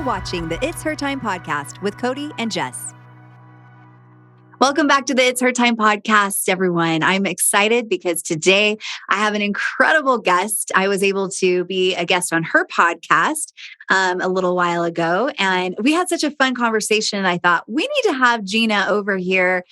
watching the It's Her Time podcast with Cody and Jess. Welcome back to the It's Her Time podcast, everyone. I'm excited because today I have an incredible guest. I was able to be a guest on her podcast a little while ago, and we had such a fun conversation. I thought we need to have Gina over here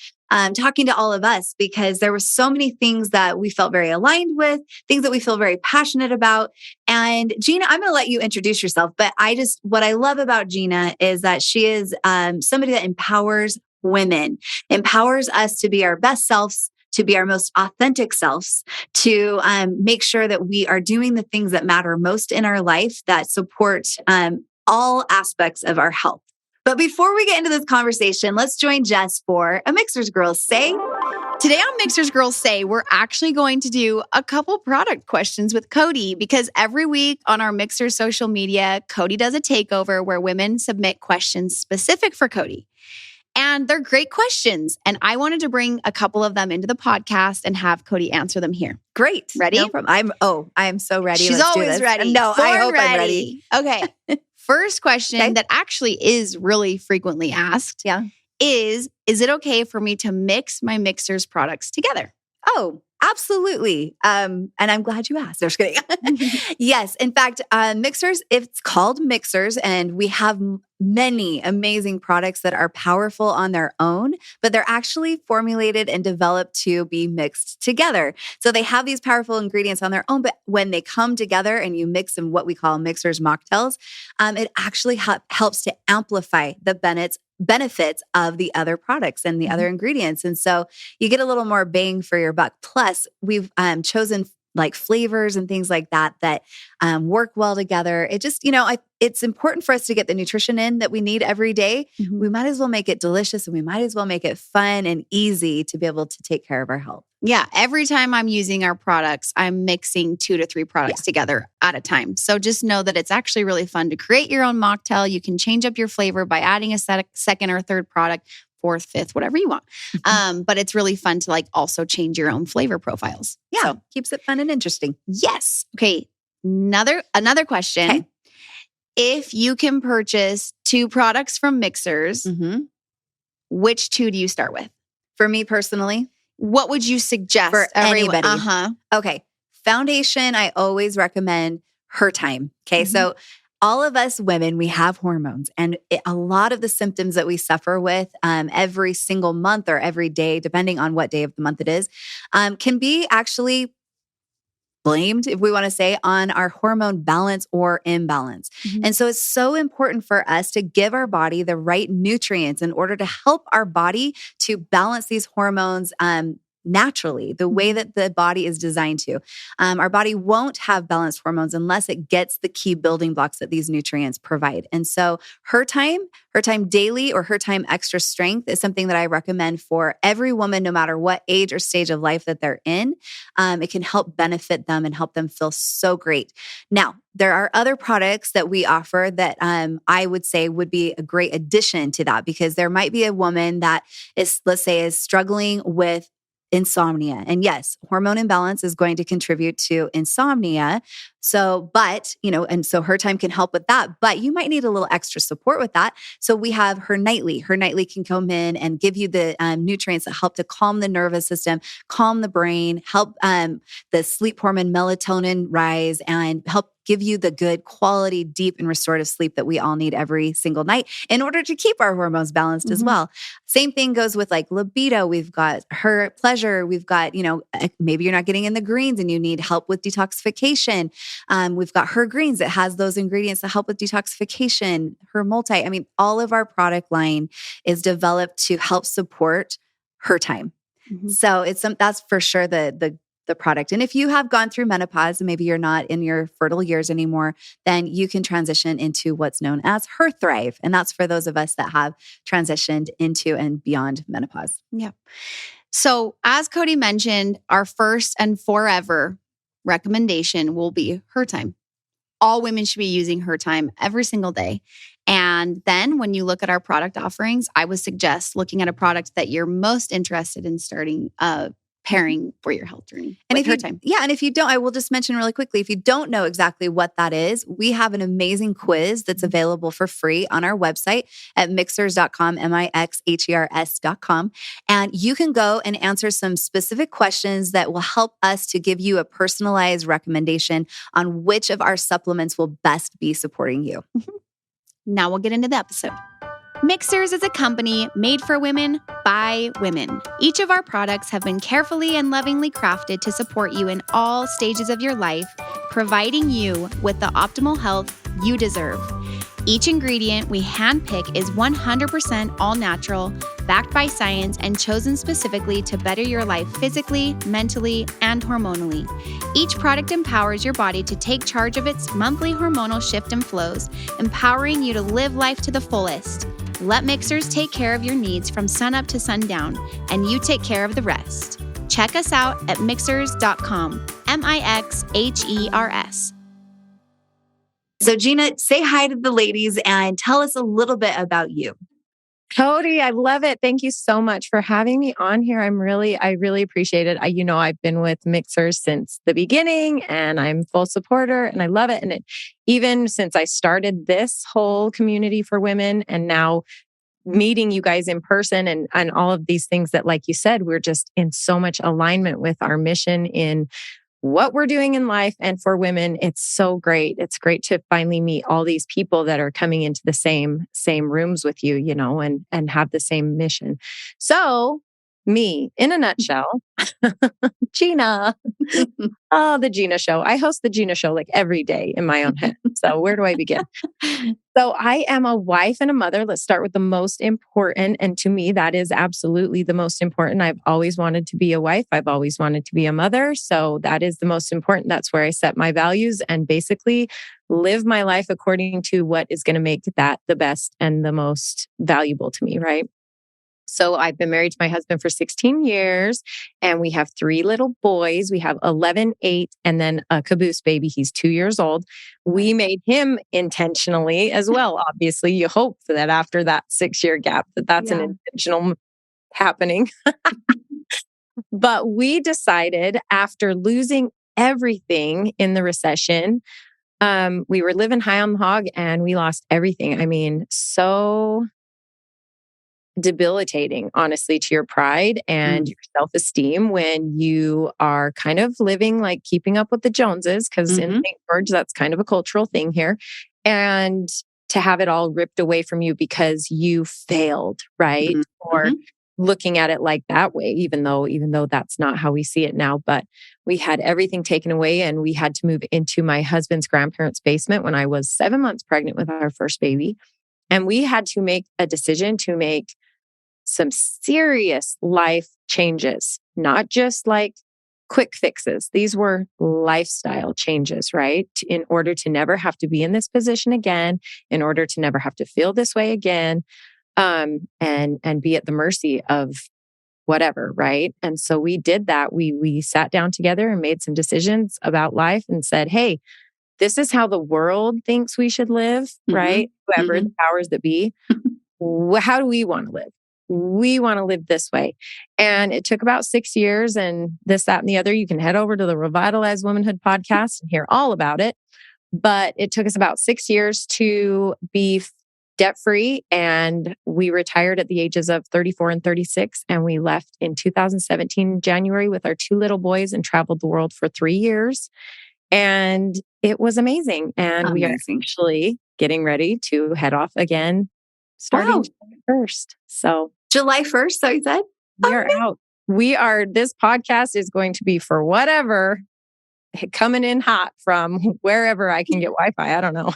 talking to all of us because there were so many things that we felt very aligned with, things that we feel very passionate about. And Gina, I'm going to let you introduce yourself, but what I love about Gina is that she is somebody that empowers women, empowers us to be our best selves, to be our most authentic selves, to make sure that we are doing the things that matter most in our life that support all aspects of our health. But before we get into this conversation, let's join Jess for a Mixers Girls Say. Today on Mixers Girls Say, we're actually going to do a couple product questions with Cody because every week on our Mixers social media, Cody does a takeover where women submit questions specific for Cody. And they're great questions. And I wanted to bring a couple of them into the podcast and have Cody answer them here. Great. Ready? No problem. I am so ready. She's always ready. No, I hope ready. I'm ready. Okay. First question that actually is really frequently asked is it okay for me to mix my Mixers products together? Oh, absolutely. And I'm glad you asked. Just kidding. Yes. In fact, Mixers, it's called Mixers, and we have many amazing products that are powerful on their own, but they're actually formulated and developed to be mixed together. So they have these powerful ingredients on their own, but when they come together and you mix them, what we call Mixers mocktails, it actually helps to amplify the benefits of the other products and the other ingredients. And so you get a little more bang for your buck. Plus, we've chosen like flavors and things like that work well together. It just, it's important for us to get the nutrition in that we need every day. Mm-hmm. We might as well make it delicious and we might as well make it fun and easy to be able to take care of our health. Yeah. Every time I'm using our products, I'm mixing 2 to 3 products together at a time. So just know that it's actually really fun to create your own mocktail. You can change up your flavor by adding a second or third product, 4th, 5th, whatever you want. But it's really fun to also change your own flavor profiles. Yeah. So, keeps it fun and interesting. Yes. Okay. Another question. Okay. If you can purchase 2 products from Mixers, which 2 do you start with? For me personally, what would you suggest for anybody? Okay. Foundation, I always recommend Her Time. Okay. So all of us women, we have hormones, and a lot of the symptoms that we suffer with every single month or every day, depending on what day of the month it is, can be actually blamed, if we want to say, on our hormone balance or imbalance. And so it's so important for us to give our body the right nutrients in order to help our body to balance these hormones naturally, the way that the body is designed to. Our body won't have balanced hormones unless it gets the key building blocks that these nutrients provide. And so Her Time Daily or Her Time Extra Strength is something that I recommend for every woman, no matter what age or stage of life that they're in. It can help benefit them and help them feel so great. Now, there are other products that we offer that I would say would be a great addition to that, because there might be a woman that is, let's say, is struggling with insomnia. And yes, hormone imbalance is going to contribute to insomnia. So, and so Her Time can help with that, but you might need a little extra support with that. So we have Her Nightly. Her Nightly can come in and give you the nutrients that help to calm the nervous system, calm the brain, help the sleep hormone melatonin rise, and help give you the good quality, deep and restorative sleep that we all need every single night in order to keep our hormones balanced as well. Same thing goes with libido. We've got Her Pleasure. We've got, maybe you're not getting in the greens and you need help with detoxification. We've got Her Greens that has those ingredients that help with detoxification. Her Multi. All of our product line is developed to help support Her Time. So that's for sure the product. And if you have gone through menopause and maybe you're not in your fertile years anymore, then you can transition into what's known as Her Thrive. And that's for those of us that have transitioned into and beyond menopause. Yeah. So as Cody mentioned, our first and forever recommendation will be Her Time. All women should be using Her Time every single day. And then when you look at our product offerings, I would suggest looking at a product that you're most interested in starting preparing for your health journey And with if her you, time. yeah, and if you don't, I will just mention really quickly, if you don't know exactly what that is, we have an amazing quiz that's available for free on our website at mixers.com, mixhers.com. And you can go and answer some specific questions that will help us to give you a personalized recommendation on which of our supplements will best be supporting you. Now we'll get into the episode. Mixers is a company made for women by women. Each of our products have been carefully and lovingly crafted to support you in all stages of your life, providing you with the optimal health you deserve. Each ingredient we handpick is 100% all natural, backed by science, and chosen specifically to better your life physically, mentally, and hormonally. Each product empowers your body to take charge of its monthly hormonal shift and flows, empowering you to live life to the fullest. Let Mixers take care of your needs from sunup to sundown, and you take care of the rest. Check us out at mixers.com, MIXHERS. So Gina, say hi to the ladies and tell us a little bit about you. Cody, I love it. Thank you so much for having me on here. I really appreciate it. I've been with Mixers since the beginning and I'm full supporter and I love it. And even since I started this whole community for women and now meeting you guys in person and all of these things that, like you said, we're just in so much alignment with our mission in what we're doing in life and for women. It's so great. It's great to finally meet all these people that are coming into the same rooms with you, and have the same mission. So me, in a nutshell, Gina. Oh, the Gina Show. I host the Gina Show like every day in my own head. So where do I begin? So I am a wife and a mother. Let's start with the most important. And to me, that is absolutely the most important. I've always wanted to be a wife. I've always wanted to be a mother. So that is the most important. That's where I set my values and basically live my life according to what is going to make that the best and the most valuable to me, right? So I've been married to my husband for 16 years and we have 3 little boys. We have 11, 8, and then a caboose baby. He's 2 years old. We made him intentionally as well. Obviously, you hope that after that 6-year gap, that's an intentional happening. But we decided after losing everything in the recession, we were living high on the hog and we lost everything. I mean, so debilitating, honestly, to your pride and your self-esteem when you are kind of living like keeping up with the Joneses, because in St. George, that's kind of a cultural thing here. And to have it all ripped away from you because you failed, right? Or looking at it like that way, even though that's not how we see it now. But we had everything taken away and we had to move into my husband's grandparents' basement when I was 7 months pregnant with our first baby. And we had to make a decision to make some serious life changes, not just like quick fixes. These were lifestyle changes, right? In order to never have to be in this position again, in order to never have to feel this way again, and be at the mercy of whatever, right? And so we did that. We sat down together and made some decisions about life and said, hey, this is how the world thinks we should live, right? Whoever the powers that be. How do we want to live? We want to live this way. And it took about 6 years and this, that, and the other. You can head over to the Revitalize Womanhood podcast and hear all about it. But it took us about 6 years to be debt-free. And we retired at the ages of 34 and 36. And we left in 2017, January, with our 2 little boys and traveled the world for 3 years. And it was amazing. And we are actually getting ready to head off again starting July 1st. So July 1st, so you said? We are, this podcast is going to be for whatever, coming in hot from wherever I can get Wi-Fi. I don't know.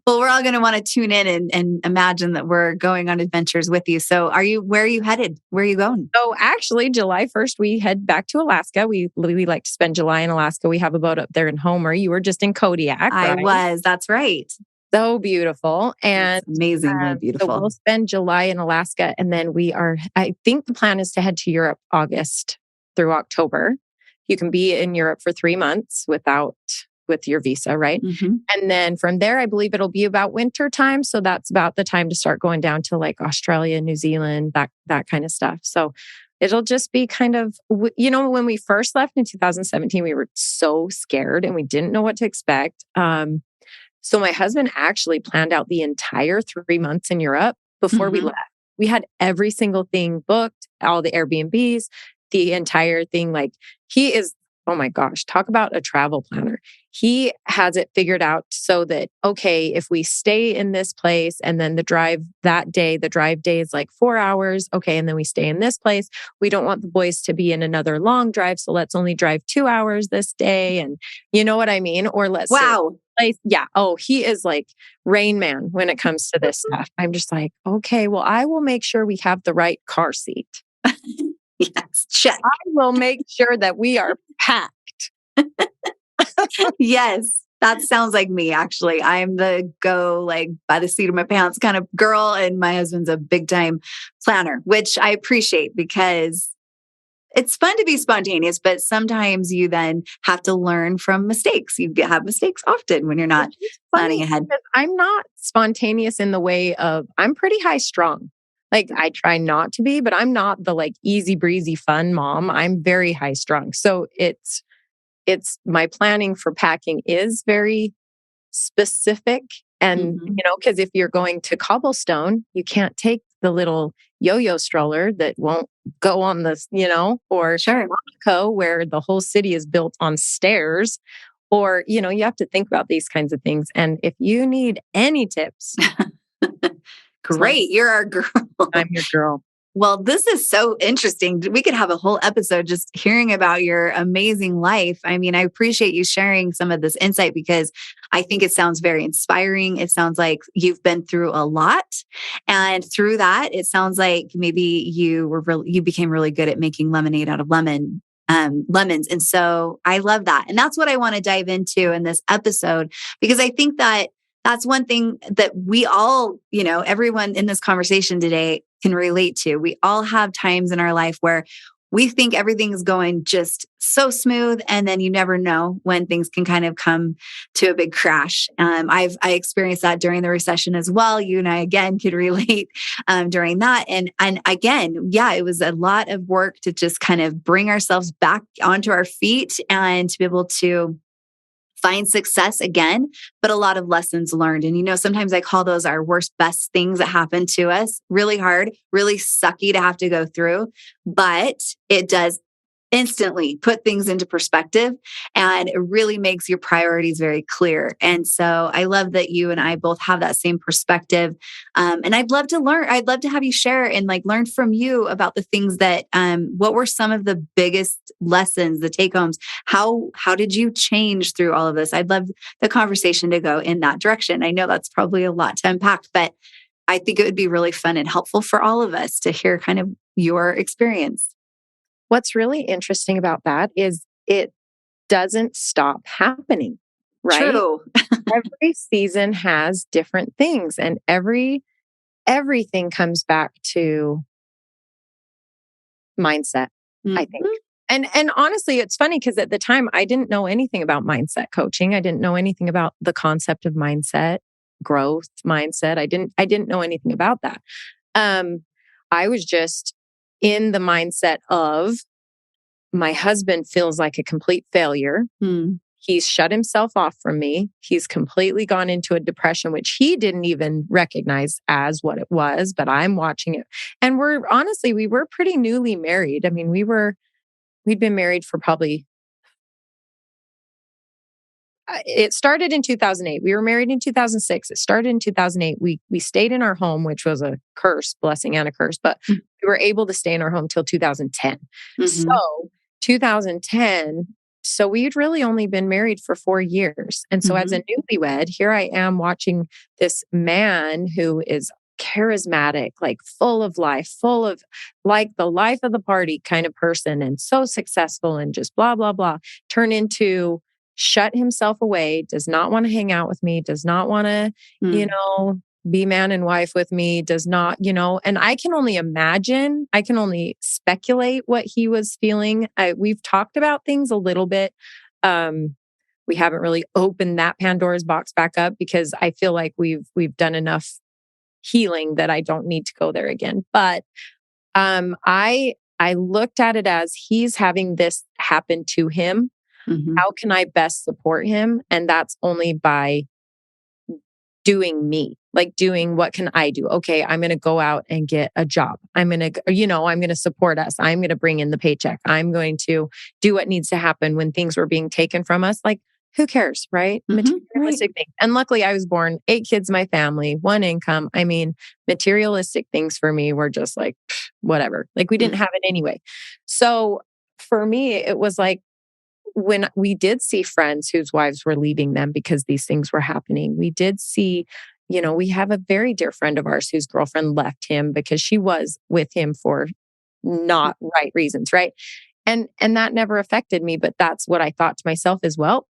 Well, we're all going to want to tune in and imagine that we're going on adventures with you. So where are you headed? Where are you going? So actually, July 1st, we head back to Alaska. We like to spend July in Alaska. We have a boat up there in Homer. You were just in Kodiak, right? I was. That's right. So beautiful. And it's amazingly beautiful. So we'll spend July in Alaska. And then I think the plan is to head to Europe August through October. You can be in Europe for 3 months with your visa, right? And then from there, I believe it'll be about winter time. So that's about the time to start going down to like Australia, New Zealand, that kind of stuff. So It'll just be kind of, when we first left in 2017, we were so scared and we didn't know what to expect. So my husband actually planned out the entire 3 months in Europe before we left. We had every single thing booked, all the Airbnbs, the entire thing. Like he is, oh my gosh, talk about a travel planner. He has it figured out so that, okay, if we stay in this place and then the drive day is like 4 hours. Okay. And then we stay in this place. We don't want the boys to be in another long drive. So let's only drive 2 hours this day. And you know what I mean? Or let's Wow. place. Yeah. Oh, he is like Rain Man when it comes to this stuff. I'm just like, okay, well, I will make sure we have the right car seat. Yes, check. I will make sure that we are packed. Yes, that sounds like me, actually. I'm the go like by the seat of my pants kind of girl, and my husband's a big time planner, which I appreciate because it's fun to be spontaneous, but sometimes you then have to learn from mistakes. You have mistakes often when you're not planning ahead. I'm not spontaneous in the way of, I'm pretty high strung. Like I try not to be, but I'm not the like easy breezy fun mom. I'm very high strung. So it's my planning for packing is very specific. And, because if you're going to Cobblestone, you can't take the little yo-yo stroller that won't go on the, or Monaco where the whole city is built on stairs. Or, you have to think about these kinds of things. And if you need any tips, great. You're our girl. I'm your girl. Well, this is so interesting. We could have a whole episode just hearing about your amazing life. I mean, I appreciate you sharing some of this insight because I think it sounds very inspiring. It sounds like you've been through a lot. And through that, it sounds like maybe you became really good at making lemonade out of lemons. And so I love that. And that's what I want to dive into in this episode, because I think that that's one thing that we all, everyone in this conversation today can relate to. We all have times in our life where we think everything is going just so smooth, and then you never know when things can kind of come to a big crash. I experienced that during the recession as well. You and I again could relate during that, and again, yeah, it was a lot of work to just kind of bring ourselves back onto our feet and to be able to find success again, but a lot of lessons learned. And, sometimes I call those our worst, best things that happen to us. Really hard, really sucky to have to go through, but it does instantly put things into perspective, and it really makes your priorities very clear. And so I love that you and I both have that same perspective. And I'd love to learn. I'd love to have you share and learn from you about the things that, what were some of the biggest lessons, the take homes? How did you change through all of this? I'd love the conversation to go in that direction. I know that's probably a lot to unpack, but I think it would be really fun and helpful for all of us to hear kind of your experience. What's really interesting about that is it doesn't stop happening, right? True. Every season has different things, and everything comes back to mindset, I think. And honestly, it's funny because at the time I didn't know anything about mindset coaching. I didn't know anything about the concept of mindset, growth mindset. I didn't know anything about that. I was just in the mindset of my husband feels like a complete failure. He's shut himself off from me. He's completely gone into a depression, which he didn't even recognize as what it was, but I'm watching it. And we were pretty newly married. I mean, we'd been married for probably, it started in 2008. We were married in 2006. It started in 2008. We stayed in our home, which was a curse, blessing and a curse, but we were able to stay in our home till 2010. So 2010, so we'd really only been married for 4 years. And so as a newlywed, here I am watching this man who is charismatic, like full of life, full of like the life of the party kind of person, and so successful and just blah, blah, blah, turn into shut himself away, does not want to hang out with me, does not want to, be man and wife with me, does not, and I can only imagine, I can only speculate what he was feeling. We've talked about things a little bit. We haven't really opened that Pandora's box back up because I feel like we've done enough healing that I don't need to go there again. But I I looked at it as he's having this happen to him. Mm-hmm. How can I best support him? And that's only by doing me, like doing what can I do? Okay, I'm going to go out and get a job. I'm going to, I'm going to support us. I'm going to bring in the paycheck. I'm going to do what needs to happen when things were being taken from us. Like, who cares, right? Mm-hmm. Materialistic things. And luckily, I was born 8 kids, my family, 1 income. I mean, materialistic things for me were just like, whatever. Like, we didn't have it anyway. So for me, it was like, when we did see friends whose wives were leaving them because these things were happening, we did see, we have a very dear friend of ours whose girlfriend left him because she was with him for not right reasons, right? And that never affected me, but that's what I thought to myself as well.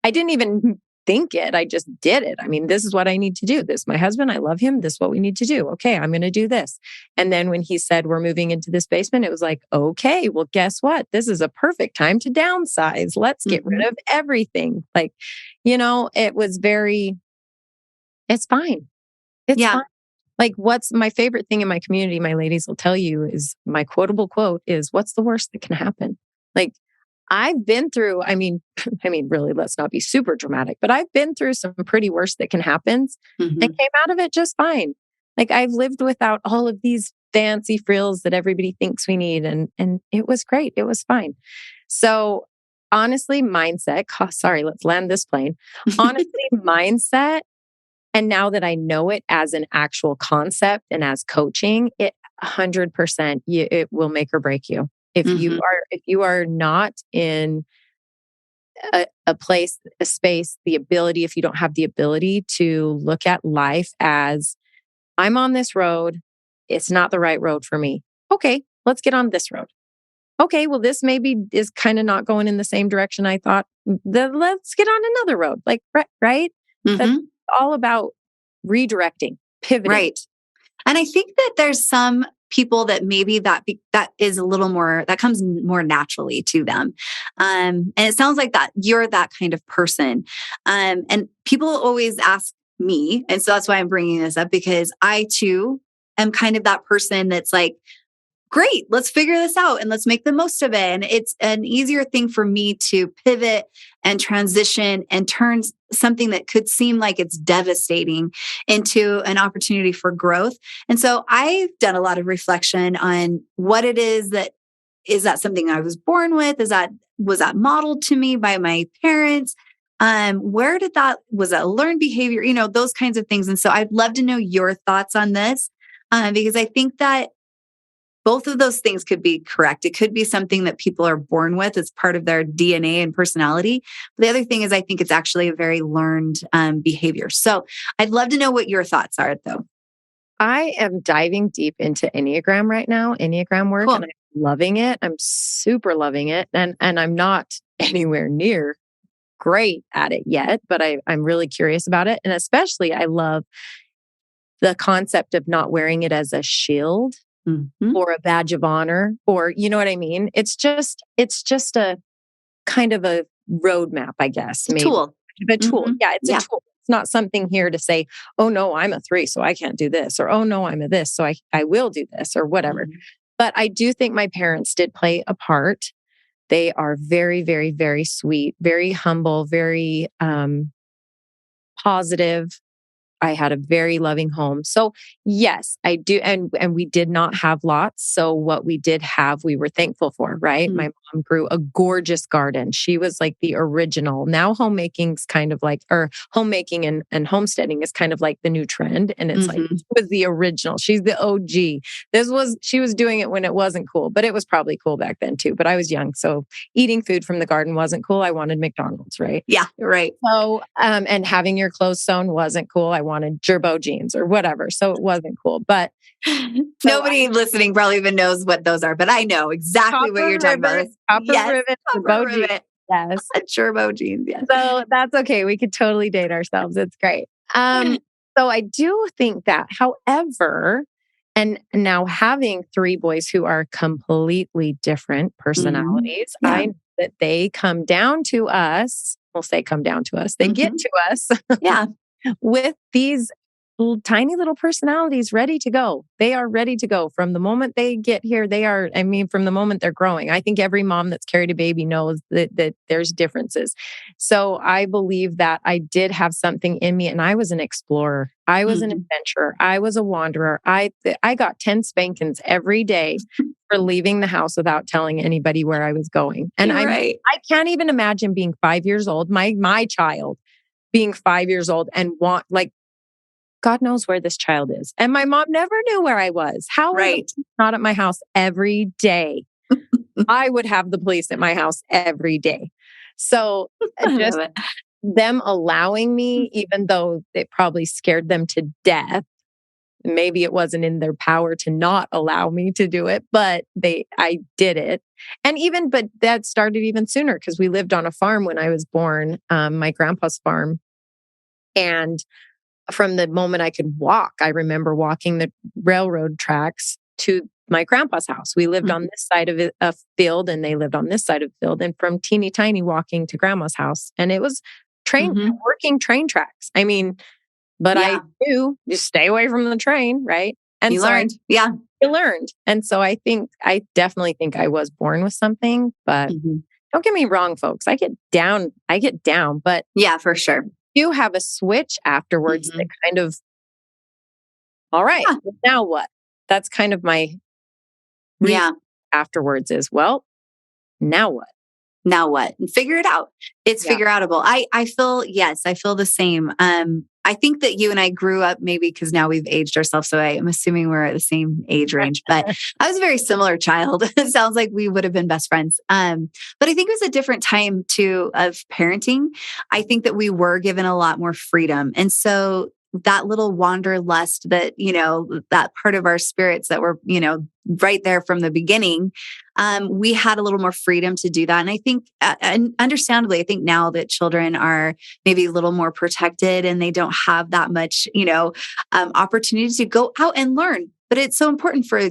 I didn't even think it. I just did it. I mean, this is what I need to do. This is my husband. I love him. This is what we need to do. Okay, I'm going to do this. And then when he said, we're moving into this basement, it was like, okay, well, guess what? This is a perfect time to downsize. Let's get rid of everything. Like, it was very, it's fine. It's fine. Like, what's my favorite thing in my community, my ladies will tell you, is my quotable quote is, what's the worst that can happen? Like, I've been through, really, let's not be super dramatic, but I've been through some pretty worse that can happen and came out of it just fine. Like, I've lived without all of these fancy frills that everybody thinks we need. And it was great. It was fine. So honestly, mindset, let's land this plane. Honestly, mindset. And now that I know it as an actual concept and as coaching, it 100%, it will make or break you. If you are not in a place, a space, if you don't have the ability to look at life as, I'm on this road, it's not the right road for me. Okay, let's get on this road. Okay, well, this maybe is kind of not going in the same direction I thought. Let's get on another road. Like, right? That's all about redirecting, pivoting. Right. And I think that there's some people that maybe that is a little more, that comes more naturally to them. And it sounds like that you're that kind of person. And people always ask me, and so that's why I'm bringing this up, because I too am kind of that person that's like, great, let's figure this out and let's make the most of it. And it's an easier thing for me to pivot and transition and turn something that could seem like it's devastating into an opportunity for growth. And so I've done a lot of reflection on what it is that something I was born with? Was that modeled to me by my parents? Was that learned behavior? Those kinds of things. And so I'd love to know your thoughts on this, because I think that both of those things could be correct. It could be something that people are born with as part of their DNA and personality. But the other thing is, I think it's actually a very learned behavior. So I'd love to know what your thoughts are, though. I am diving deep into Enneagram right now, Enneagram work, and I'm loving it. I'm super loving it. And I'm not anywhere near great at it yet, but I'm really curious about it. And especially, I love the concept of not wearing it as a shield. Or a badge of honor, or you know what I mean? It's just a kind of a roadmap, I guess. Maybe. Tool. A tool. Yeah, it's a tool. It's not something here to say, oh no, I'm a 3, so I can't do this. Or, oh no, I'm a this, so I will do this, or whatever. But I do think my parents did play a part. They are very, very, very sweet, very humble, very positive. I had a very loving home. So yes, I do. And we did not have lots. So what we did have, we were thankful for, right? My mom grew a gorgeous garden. She was like the original. Now homemaking's kind of like, or homemaking and homesteading is kind of like the new trend. And it's like, she was the original. She's the OG. She was doing it when it wasn't cool, but it was probably cool back then too. But I was young. So eating food from the garden wasn't cool. I wanted McDonald's, right? Yeah, right. So, and having your clothes sewn wasn't cool. I wanted gerbo jeans or whatever. So it wasn't cool. But nobody listening probably even knows what those are, but I know exactly what you're talking about. Copper rivet, gerbo jeans. Yes. Gerbo jeans. Yes. So that's okay. We could totally date ourselves. It's great. So I do think that, however, and now having 3 boys who are completely different personalities, I know that they come down to us. We'll say come down to us. They get to us. Yeah. With these little tiny little personalities ready to go. They are ready to go from the moment they get here. From the moment they're growing. I think every mom that's carried a baby knows that there's differences. So I believe that I did have something in me, and I was an explorer. I was an adventurer. I was a wanderer. I got 10 spankings every day for leaving the house without telling anybody where I was going. And I can't even imagine being 5 years old, my child being 5 years old and God knows where this child is. And my mom never knew where I was. How are the police not at my house every day? I would have the police at my house every day. So just them allowing me, even though it probably scared them to death, maybe it wasn't in their power to not allow me to do it, but I did it. But that started even sooner because we lived on a farm when I was born, my grandpa's farm. And from the moment I could walk, I remember walking the railroad tracks to my grandpa's house. We lived on this side of a field and they lived on this side of the field. And from teeny tiny walking to grandma's house. And it was working train tracks. I knew just stay away from the train, right? And you learned. You learned. And so I definitely think I was born with something, but don't get me wrong, folks. I get down, but yeah, for sure. You have a switch afterwards that kind of, all right, now what? That's kind of my afterwards is, well, now what? Now what? And figure it out. It's figure outable. I feel the same. I think that you and I grew up maybe because now we've aged ourselves. So I'm assuming we're at the same age range, but I was a very similar child. It sounds like we would have been best friends. But I think it was a different time too of parenting. I think that we were given a lot more freedom. And so that little wanderlust that, that part of our spirits that were, right there from the beginning, we had a little more freedom to do that. And I think, and understandably, I think now that children are maybe a little more protected and they don't have that much, opportunity to go out and learn. But it's so important for,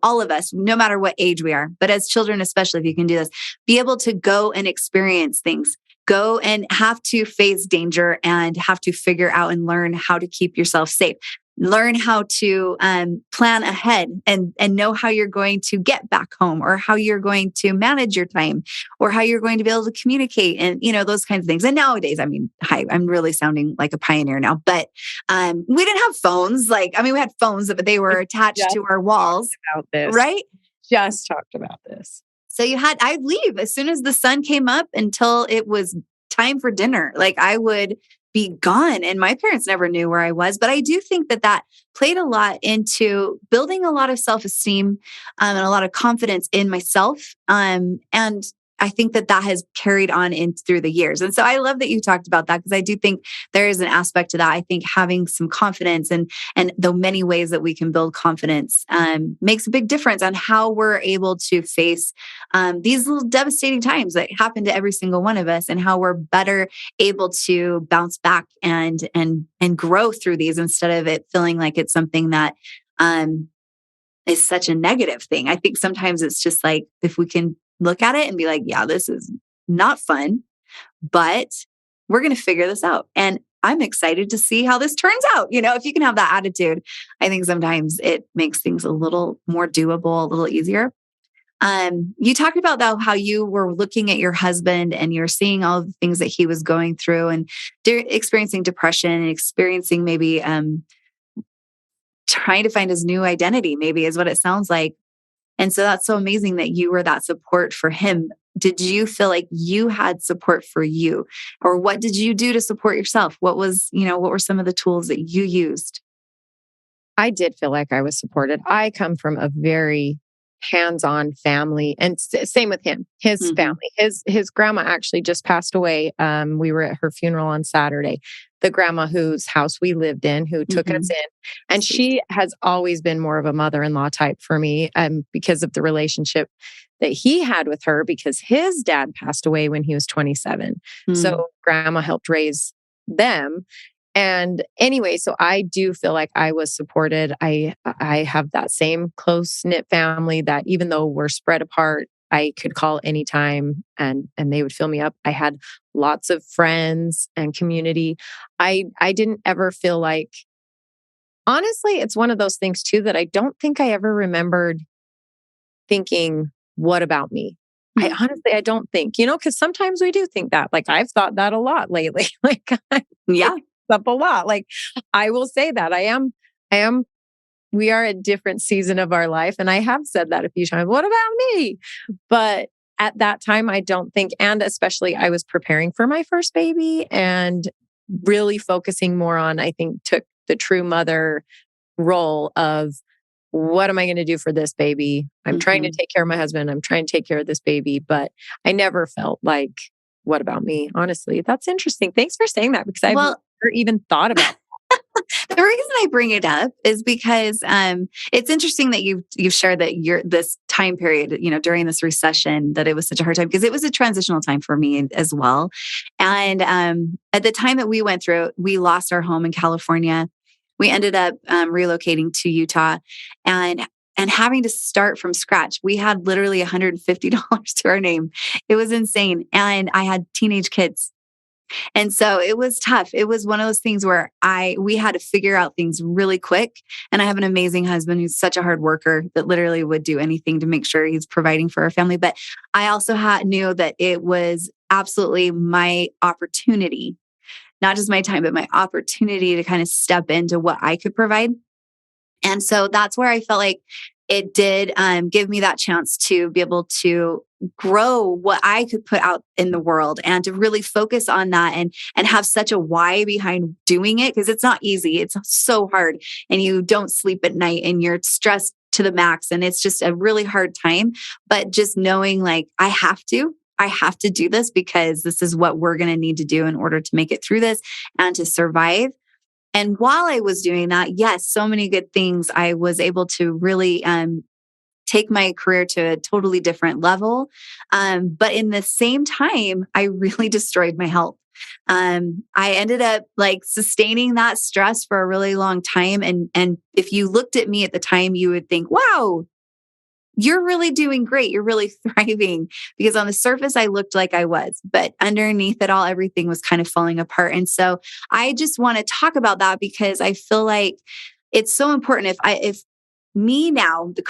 all of us, no matter what age we are, but as children, especially if you can do this, be able to go and experience things. Go and have to face danger and have to figure out and learn how to keep yourself safe. Learn how to plan ahead and know how you're going to get back home or how you're going to manage your time or how you're going to be able to communicate and, those kinds of things. And nowadays, I'm really sounding like a pioneer now, but we didn't have phones. We had phones, but they were attached to our walls, right? Just talked about this. So I'd leave as soon as the sun came up until it was time for dinner. I would be gone and my parents never knew where I was. But I do think that played a lot into building a lot of self-esteem and a lot of confidence in myself. And I think that has carried on through the years. And so I love that you talked about that because I do think there is an aspect to that. I think having some confidence and the many ways that we can build confidence makes a big difference on how we're able to face these little devastating times that happen to every single one of us and how we're better able to bounce back and grow through these instead of it feeling like it's something that is such a negative thing. I think sometimes it's just if we can look at it and be like, yeah, this is not fun, but we're going to figure this out. And I'm excited to see how this turns out. If you can have that attitude, I think sometimes it makes things a little more doable, a little easier. You talked about though, how you were looking at your husband and you're seeing all the things that he was going through and experiencing depression and experiencing maybe trying to find his new identity, maybe is what it sounds like. And so that's so amazing that you were that support for him. Did you feel like you had support for you? Or what did you do to support yourself? What were some of the tools that you used? I did feel like I was supported. I come from a very hands-on family and same with him, his family. His grandma actually just passed away. We were at her funeral on Saturday. The grandma whose house we lived in, who took us in. And she has always been more of a mother-in-law type for me because of the relationship that he had with her because his dad passed away when he was 27. So grandma helped raise them. And anyway, so I do feel like I was supported. I have that same close-knit family that even though we're spread apart, I could call anytime and they would fill me up. I had lots of friends and community. I didn't ever feel like honestly, it's one of those things too that I don't think I ever remembered thinking, what about me? I don't think, because sometimes we do think that. Like I've thought that a lot lately. Like I Yeah. up a lot. Like I will say that I am, we are at a different season of our life. And I have said that a few times. What about me? But at that time, I don't think, and especially I was preparing for my first baby and really focusing more on, I think, took the true mother role of what am I going to do for this baby? I'm trying to take care of my husband. I'm trying to take care of this baby. But I never felt like, what about me? Honestly, that's interesting. Thanks for saying that because I've never even thought about the reason I bring it up is because it's interesting that you've shared that this time period, during this recession, that it was such a hard time because it was a transitional time for me as well. And at the time that we went through it, we lost our home in California. We ended up relocating to Utah and having to start from scratch. We had literally $150 to our name. It was insane. And I had teenage kids. And so it was tough. It was one of those things where we had to figure out things really quick. And I have an amazing husband who's such a hard worker that literally would do anything to make sure he's providing for our family. But I also knew that it was absolutely my opportunity, not just my time, but my opportunity to kind of step into what I could provide. And so that's where I felt like it did give me that chance to be able to grow what I could put out in the world and to really focus on that and have such a why behind doing it. Because it's not easy. It's so hard and you don't sleep at night and you're stressed to the max and it's just a really hard time. But just knowing like, I have to do this because this is what we're going to need to do in order to make it through this and to survive. And while I was doing that, yes, so many good things. I was able to really take my career to a totally different level. But in the same time, I really destroyed my health. I ended up like sustaining that stress for a really long time. And if you looked at me at the time, you would think, wow, you're really doing great. You're really thriving, because on the surface, I looked like I was, but underneath it all, everything was kind of falling apart. And so I just want to talk about that because I feel like it's so important. If me now, the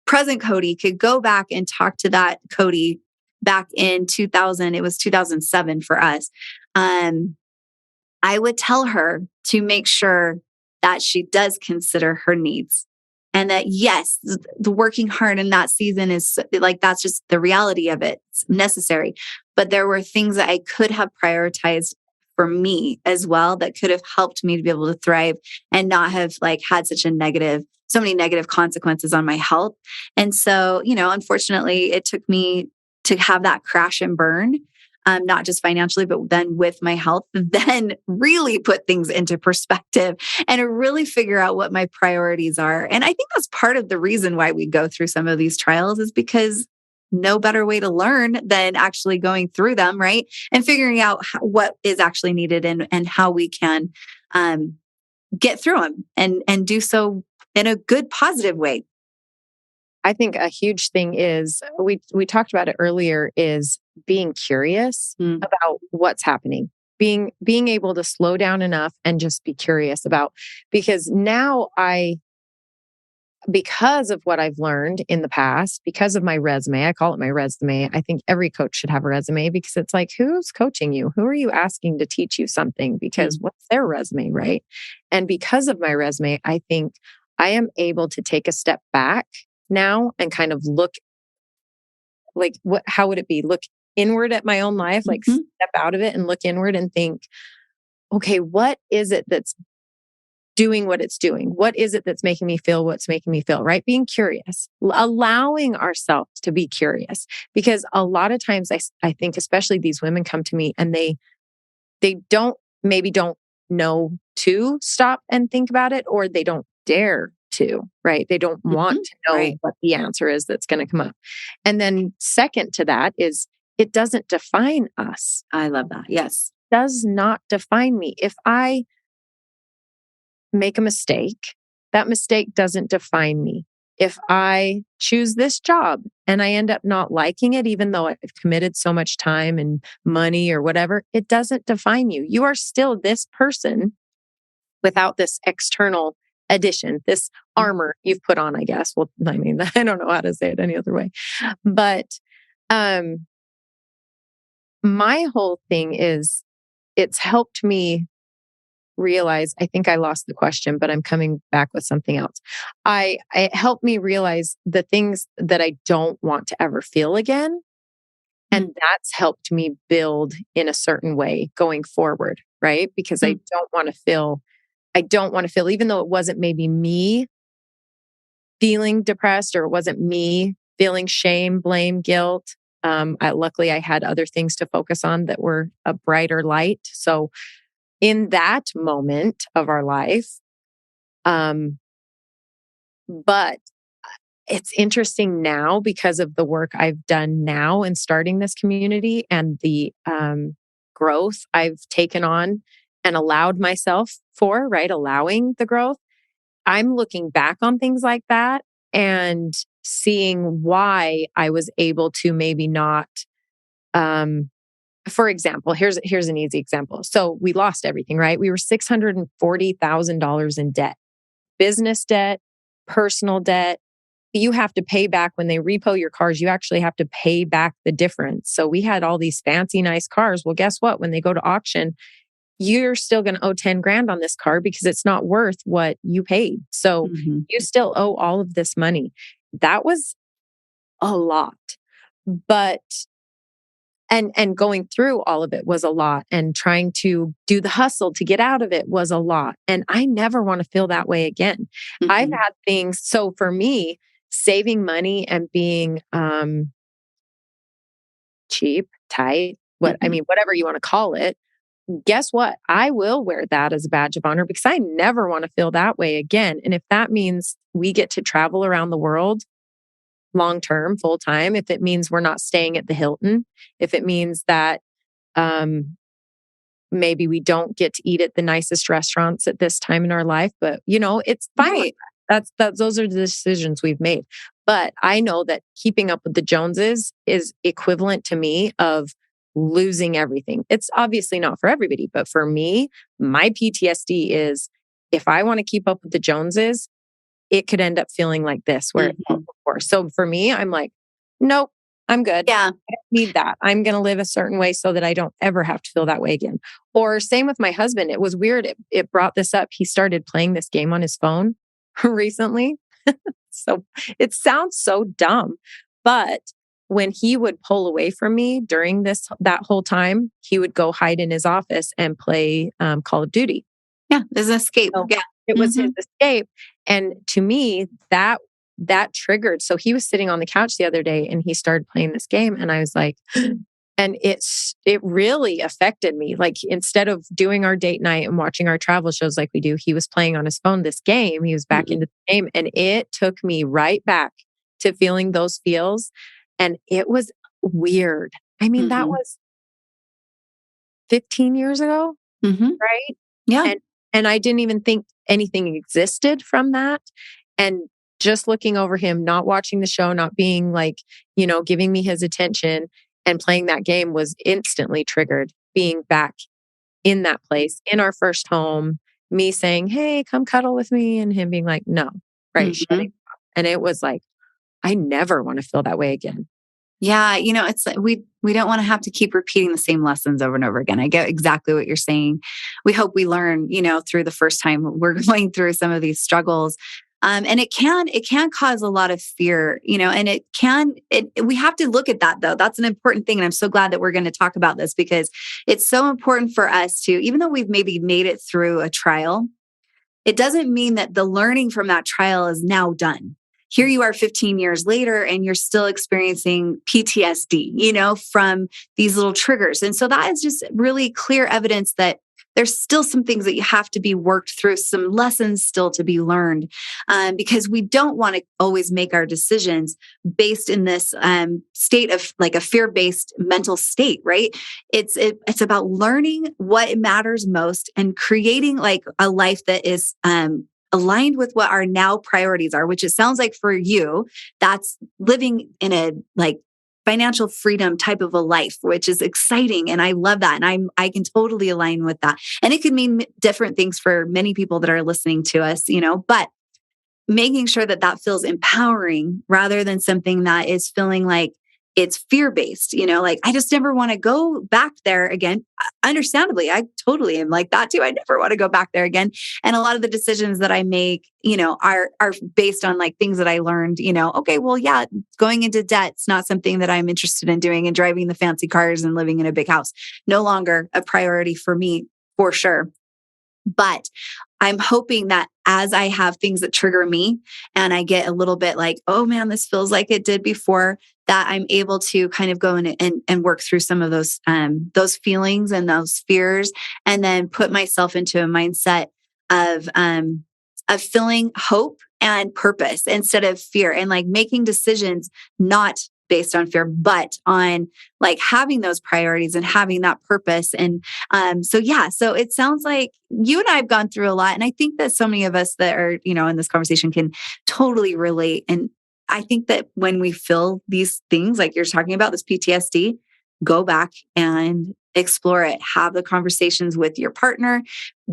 present Cody, could go back and talk to that Cody back in 2000, it was 2007 for us. I would tell her to make sure that she does consider her needs. And that, yes, the working hard in that season is like, that's just the reality of it. It's necessary. But there were things that I could have prioritized for me as well that could have helped me to be able to thrive and not have like had so many negative consequences on my health. And so, unfortunately, it took me to have that crash and burn. Not just financially, but then with my health, then really put things into perspective and to really figure out what my priorities are. And I think that's part of the reason why we go through some of these trials is because no better way to learn than actually going through them, right? And figuring out what is actually needed and how we can get through them and do so in a good, positive way. I think a huge thing is we talked about it earlier is being curious about what's happening, being able to slow down enough and just be curious about, because now because of what I've learned in the past, because of my resume, I call it my resume. I think every coach should have a resume because it's like, who's coaching you? Who are you asking to teach you something? Because what's their resume, right? And because of my resume, I think I am able to take a step back now and kind of look like how would it be? Look inward at my own life, like step out of it and look inward and think, okay, what is it that's doing what it's doing? What is it that's making me feel what's making me feel, right? Being curious, allowing ourselves to be curious, because a lot of times I think, especially these women come to me and they don't know to stop and think about it, or they don't dare to, right? They don't want to know what the answer is that's going to come up. And then second to that is it doesn't define us. I love that. Yes. Does not define me. If I make a mistake, that mistake doesn't define me. If I choose this job and I end up not liking it, even though I've committed so much time and money or whatever, it doesn't define you. You are still this person without this external addition, this armor you've put on, I guess. Well, I mean, I don't know how to say it any other way. But my whole thing is it's helped me realize, I think I lost the question, but I'm coming back with something else. It helped me realize the things that I don't want to ever feel again. And that's helped me build in a certain way going forward, right? Because I don't want to feel, even though it wasn't maybe me feeling depressed or it wasn't me feeling shame, blame, guilt. Luckily, I had other things to focus on that were a brighter light. So in that moment of our life, but it's interesting now because of the work I've done now in starting this community and the growth I've taken on and allowed myself for, right? Allowing the growth. I'm looking back on things like that and seeing why I was able to maybe not, for example, here's an easy example. So we lost everything, right? We were $640,000 in debt, business debt, personal debt. You have to pay back when they repo your cars. You actually have to pay back the difference. So we had all these fancy, nice cars. Well, guess what? When they go to auction, you're still going to owe 10 grand on this car because it's not worth what you paid. So you still owe all of this money. That was a lot. But and going through all of it was a lot, and trying to do the hustle to get out of it was a lot. And I never want to feel that way again. I've had things. So for me, saving money and being cheap, tight, whatever you want to call it, guess what? I will wear that as a badge of honor because I never want to feel that way again. And if that means we get to travel around the world long term, full time, if it means we're not staying at the Hilton, if it means that maybe we don't get to eat at the nicest restaurants at this time in our life, but it's fine. Right. Those are the decisions we've made. But I know that keeping up with the Joneses is equivalent to me of losing everything. It's obviously not for everybody, but for me, my PTSD is if I want to keep up with the Joneses, it could end up feeling like this where it felt before. So for me, I'm like, nope, I'm good. Yeah. I don't need that. I'm going to live a certain way so that I don't ever have to feel that way again. Or same with my husband. It was weird. It brought this up. He started playing this game on his phone recently. So it sounds so dumb, but when he would pull away from me during that whole time, he would go hide in his office and play Call of Duty. Yeah, there's an escape. So yeah, it was his escape, and to me that triggered. So he was sitting on the couch the other day, and he started playing this game, and I was like, and it really affected me. Like instead of doing our date night and watching our travel shows like we do, he was playing on his phone this game. He was back into the game, and it took me right back to feeling those feels. And it was weird. I mean, that was 15 years ago, right? Yeah. And I didn't even think anything existed from that. And just looking over him, not watching the show, not being like, giving me his attention and playing that game was instantly triggered. Being back in that place, in our first home, me saying, hey, come cuddle with me. And him being like, no, right? Shutting up. And it was like, I never want to feel that way again. Yeah. It's like we don't want to have to keep repeating the same lessons over and over again. I get exactly what you're saying. We hope we learn, through the first time we're going through some of these struggles. And it can cause a lot of fear, and we have to look at that though. That's an important thing. And I'm so glad that we're going to talk about this because it's so important for us to, even though we've maybe made it through a trial, it doesn't mean that the learning from that trial is now done. Here you are 15 years later and you're still experiencing PTSD, from these little triggers. And so that is just really clear evidence that there's still some things that you have to be worked through, some lessons still to be learned, because we don't want to always make our decisions based in this state of like a fear-based mental state, right? It's about learning what matters most and creating like a life that is aligned with what our now priorities are, which it sounds like for you, that's living in a like financial freedom type of a life, which is exciting. And I love that. And I can totally align with that. And it could mean different things for many people that are listening to us, but making sure that that feels empowering rather than something that is feeling like it's fear-based, like I just never want to go back there again. Understandably, I totally am like that too. I never want to go back there again. And a lot of the decisions that I make, are based on like things that I learned, okay, well, yeah, going into debt's not something that I'm interested in doing, and driving the fancy cars and living in a big house, no longer a priority for me, for sure. But I'm hoping that as I have things that trigger me and I get a little bit like, oh man, this feels like it did before, that I'm able to kind of go in and work through some of those feelings and those fears, and then put myself into a mindset of feeling hope and purpose instead of fear, and like making decisions not based on fear, but on like having those priorities and having that purpose. And so it sounds like you and I have gone through a lot. And I think that so many of us that are, in this conversation can totally relate. And I think that when we feel these things, like you're talking about, this PTSD, go back and explore it. Have the conversations with your partner,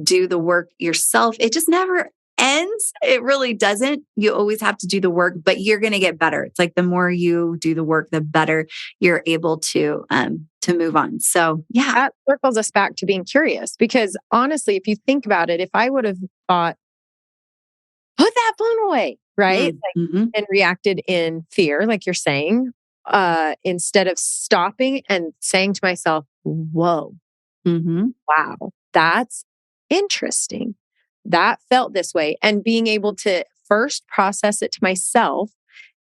do the work yourself. It just never ends. It really doesn't. You always have to do the work, but you're going to get better. It's like the more you do the work, the better you're able to move on. So yeah. That circles us back to being curious, because honestly, if you think about it, if I would have thought, put that phone away, right? And reacted in fear, like you're saying, instead of stopping and saying to myself, whoa, wow, that's interesting. That felt this way. And being able to first process it to myself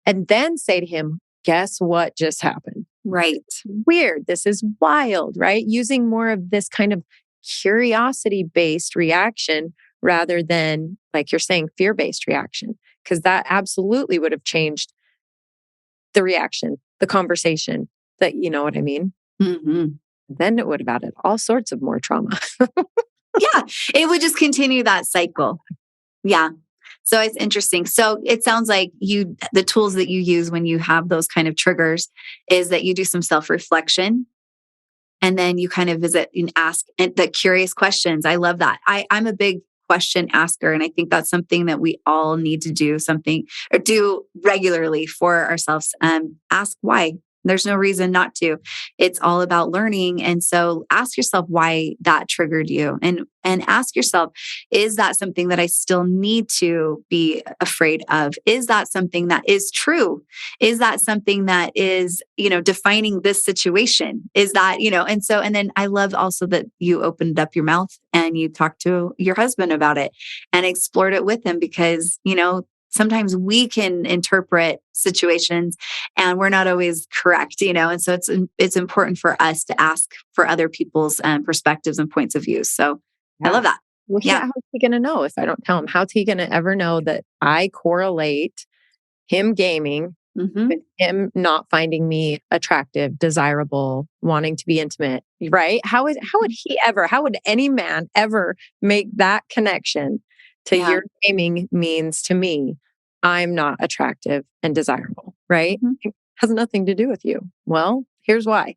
and then say to him, guess what just happened? Right. Weird. This is wild, right? Using more of this kind of curiosity-based reaction rather than, like you're saying, fear-based reaction, because that absolutely would have changed the reaction, the conversation, that, you know what I mean? Then it would have added all sorts of more trauma. Yeah, it would just continue that cycle. Yeah. So it's interesting. So it sounds like the tools that you use when you have those kind of triggers is that you do some self-reflection, and then you kind of visit and ask the curious questions. I love that. I'm a big question asker, and I think that's something that we all need to do regularly for ourselves. Ask why. There's no reason not to. It's all about learning. And so ask yourself why that triggered you, and ask yourself, is that something that I still need to be afraid of? Is that something that is true? Is that something that is, defining this situation? Is that, and then I love also that you opened up your mouth and you talked to your husband about it and explored it with him, because, sometimes we can interpret situations and we're not always correct, and so it's important for us to ask for other people's perspectives and points of view. So I love that. Well, how's he going to know if I don't tell him? How's he going to ever know that I correlate him gaming with him not finding me attractive, desirable, wanting to be intimate, right? How would any man ever make that connection to your gaming means to me I'm not attractive and desirable, right? It has nothing to do with you. Well, here's why,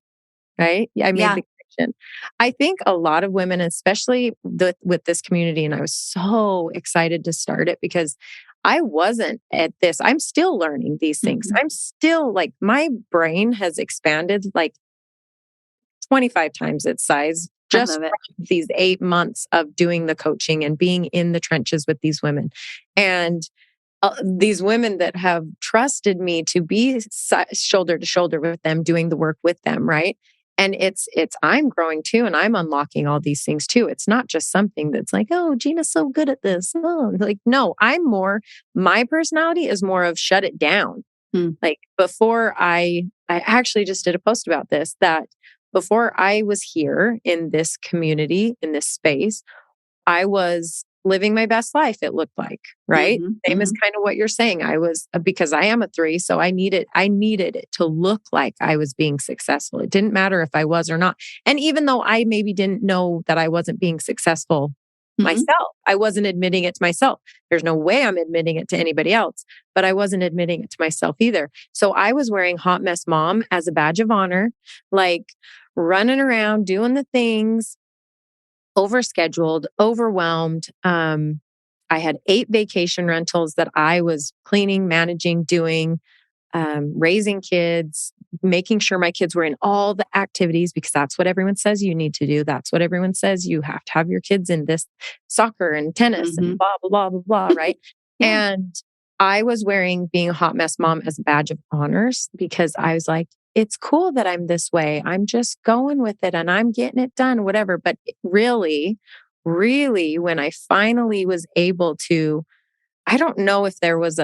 right? I made the connection. I think a lot of women, especially with this community, and I was so excited to start it because I wasn't at this. I'm still learning these things. I'm still like, my brain has expanded like 25 times its size just from these 8 months of doing the coaching and being in the trenches with these women. And these women that have trusted me to be shoulder to shoulder with them, doing the work with them, right? And I'm growing too, and I'm unlocking all these things too. It's not just something that's like, oh, Gina's so good at this. Oh, like, no, my personality is more of shut it down. Like before I actually just did a post about this, that before I was here in this community, in this space, I was living my best life, it looked like, right? Same as kind of what you're saying. I was, because I am a 3, so I needed it to look like I was being successful. It didn't matter if I was or not. And even though I maybe didn't know that I wasn't being successful myself. I wasn't admitting it to myself. There's no way I'm admitting it to anybody else, but I wasn't admitting it to myself either. So I was wearing hot mess mom as a badge of honor, like running around doing the things, overscheduled, overwhelmed. I had 8 vacation rentals that I was cleaning, managing, doing, raising kids, making sure my kids were in all the activities because that's what everyone says you need to do. That's what everyone says you have to have your kids in this soccer and tennis and blah, blah, blah, blah, blah. Right. Yeah. And I was wearing being a hot mess mom as a badge of honors because I was like, it's cool that I'm this way. I'm just going with it and I'm getting it done, whatever. But really, when I finally was able to, I don't know if there was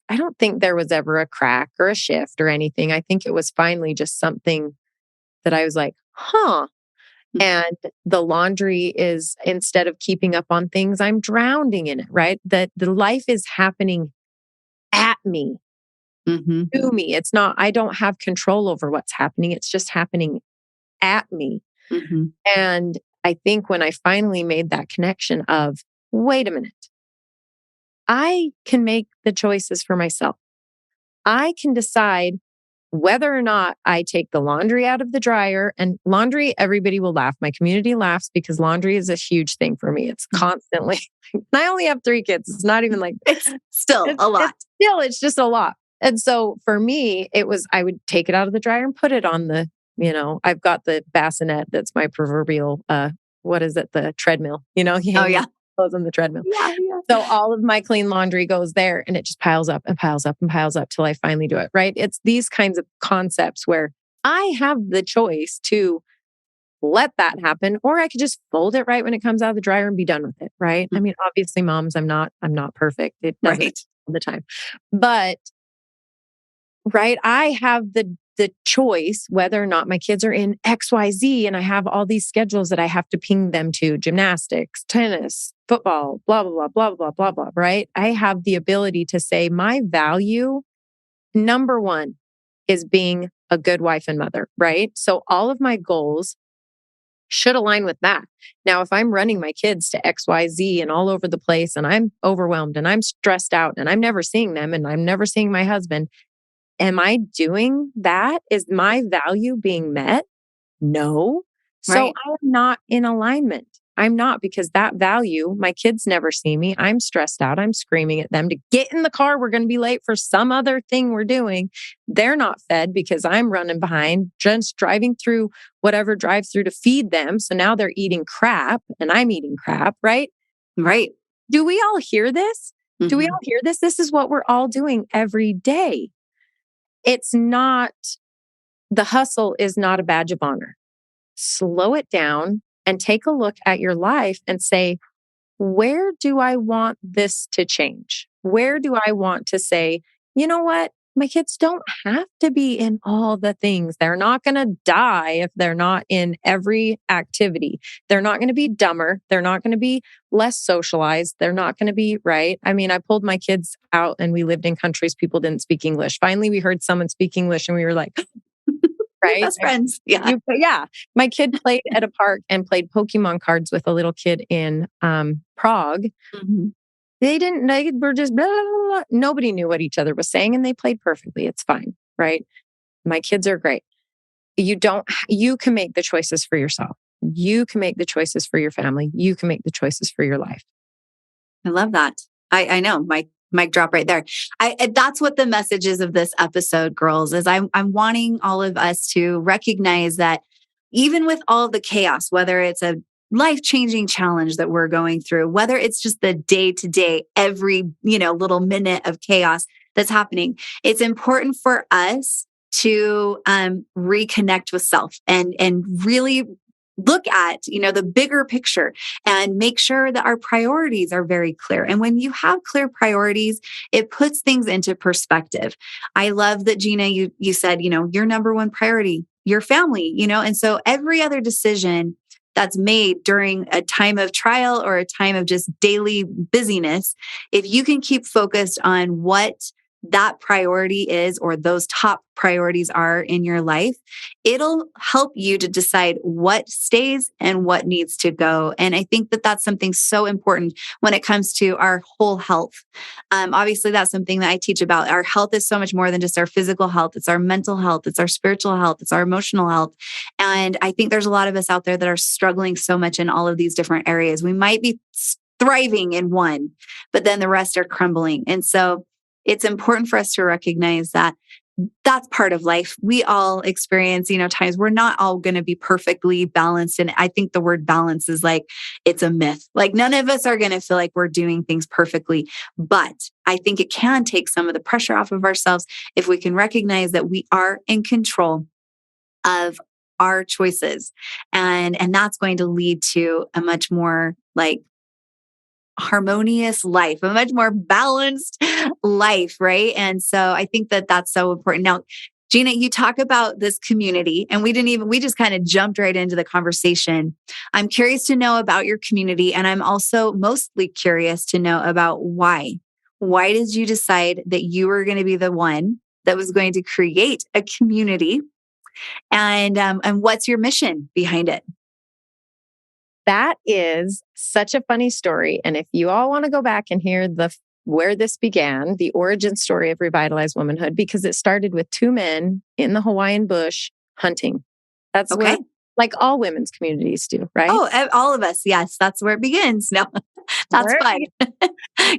I don't think there was ever a crack or a shift or anything. I think it was finally just something that I was like, huh. And the laundry is, instead of keeping up on things, I'm drowning in it, right? That the life is happening at me, to me. It's not, I don't have control over what's happening. It's just happening at me. And I think when I finally made that connection of, wait a minute, I can make the choices for myself. I can decide whether or not I take the laundry out of the dryer. And laundry, everybody will laugh. My community laughs because laundry is a huge thing for me. It's constantly, and I only have 3 kids. It's not even like, It's still a lot. It's just a lot. And so for me, it was, I would take it out of the dryer and put it on the, I've got the bassinet. That's my proverbial, what is it? The treadmill, Oh, yeah. Clothes on the treadmill. Yeah. So all of my clean laundry goes there and it just piles up and piles up and piles up till I finally do it, right? It's these kinds of concepts where I have the choice to let that happen, or I could just fold it right when it comes out of the dryer and be done with it, right? I mean, obviously, moms, I'm not perfect. It doesn't Right. all the time. But right, I have the choice whether or not my kids are in XYZ, and I have all these schedules that I have to ping them to: gymnastics, tennis, football, blah, blah, blah, blah, blah, blah, blah, right? I have the ability to say my value, number one, is being a good wife and mother, right? So all of my goals should align with that. Now, if I'm running my kids to XYZ and all over the place and I'm overwhelmed and I'm stressed out and I'm never seeing them and I'm never seeing my husband, am I doing that? Is my value being met? No. So Right. I am not in alignment. I'm not, because that value, my kids never see me. I'm stressed out. I'm screaming at them to get in the car. We're going to be late for some other thing we're doing. They're not fed because I'm running behind, just driving through whatever drive through to feed them. So now they're eating crap and I'm eating crap, right? Right. Do we all hear this? Do we all hear this? This is what we're all doing every day. It's not, the hustle is not a badge of honor. Slow it down and take a look at your life and say, where do I want this to change? Where do I want to say, you know what? My kids don't have to be in all the things. They're not going to die if they're not in every activity. They're not going to be dumber. They're not going to be less socialized. They're not going to be, right? I mean, I pulled my kids out and we lived in countries people didn't speak English. Finally, we heard someone speak English and we were like, right? Best friends. Yeah. Yeah. My kid played at a park and played Pokemon cards with a little kid in Prague. They were just blah, blah, blah, blah. Nobody knew what each other was saying and they played perfectly. It's fine, right? My kids are great. You can make the choices for yourself. You can make the choices for your family. You can make the choices for your life. I love that. I know. Mic drop right there. That's what the message is of this episode, girls, is I'm wanting all of us to recognize that even with all the chaos, whether it's a life-changing challenge that we're going through, whether it's just the day-to-day, every, little minute of chaos that's happening, it's important for us to reconnect with self and really look at, the bigger picture and make sure that our priorities are very clear. And when you have clear priorities, it puts things into perspective. I love that, Gina, you said, your number one priority, your family, and so every other decision that's made during a time of trial or a time of just daily busyness, if you can keep focused on what that priority is, or those top priorities are in your life, it'll help you to decide what stays and what needs to go. And I think that that's something so important when it comes to our whole health. Obviously, that's something that I teach about. Our health is so much more than just our physical health. It's our mental health. It's our spiritual health. It's our emotional health. And I think there's a lot of us out there that are struggling so much in all of these different areas. We might be thriving in one, but then the rest are crumbling. And so it's important for us to recognize that that's part of life. We all experience, times we're not all going to be perfectly balanced. And I think the word balance is like, it's a myth. Like none of us are going to feel like we're doing things perfectly. But I think it can take some of the pressure off of ourselves if we can recognize that we are in control of our choices. And that's going to lead to a much more like harmonious life, a much more balanced life, right? And so I think that that's so important. Now, Gina, you talk about this community, and we just kind of jumped right into the conversation. I'm curious to know about your community, and I'm also mostly curious to know about why. Why did you decide that you were going to be the one that was going to create a community, and what's your mission behind it? That is such a funny story. And if you all want to go back and hear where this began, the origin story of Revitalized Womanhood, because it started with two men in the Hawaiian bush hunting. That's okay. What, like all women's communities do, right? Oh, all of us. Yes, that's where it begins. No, that's fine.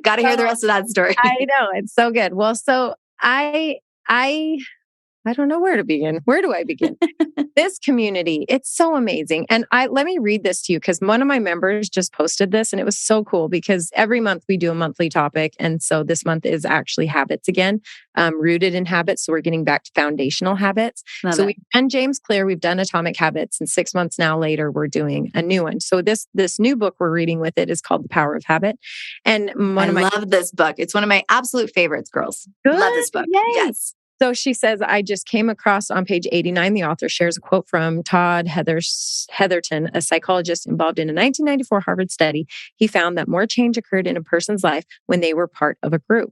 Got to hear the rest of that story. I know. It's so good. Well, so I don't know where to begin. Where do I begin? This community, it's so amazing. And let me read this to you because one of my members just posted this and it was so cool because every month we do a monthly topic. And so this month is actually habits again, rooted in habits. So we're getting back to foundational habits. We've done James Clear, we've done Atomic Habits, and 6 months now later, we're doing a new one. So this new book we're reading with it is called The Power of Habit. And I love this book. It's one of my absolute favorites, girls. Good. Love this book. Yay. Yes. So she says, I just came across on page 89, the author shares a quote from Todd Heatherton, a psychologist involved in a 1994 Harvard study. He found that more change occurred in a person's life when they were part of a group.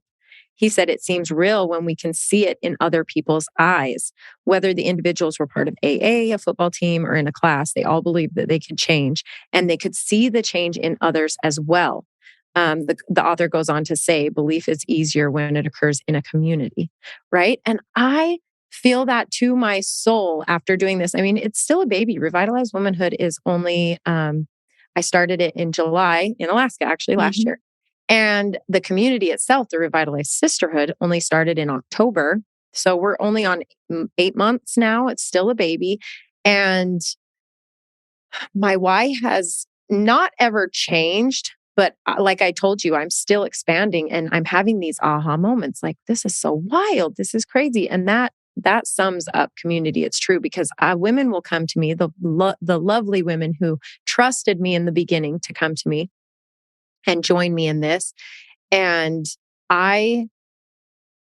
He said, it seems real when we can see it in other people's eyes. Whether the individuals were part of AA, a football team, or in a class, they all believed that they could change and they could see the change in others as well. The author goes on to say, belief is easier when it occurs in a community, right? And I feel that to my soul after doing this. I mean, it's still a baby. Revitalized Womanhood is only, I started it in July in Alaska, actually last year. And the community itself, the Revitalized Sisterhood, only started in October. So we're only on 8 months now. It's still a baby. And my why has not ever changed. But like I told you, I'm still expanding and I'm having these aha moments like, this is so wild. This is crazy. And that sums up community. It's true because women will come to me, the lovely women who trusted me in the beginning to come to me and join me in this. And I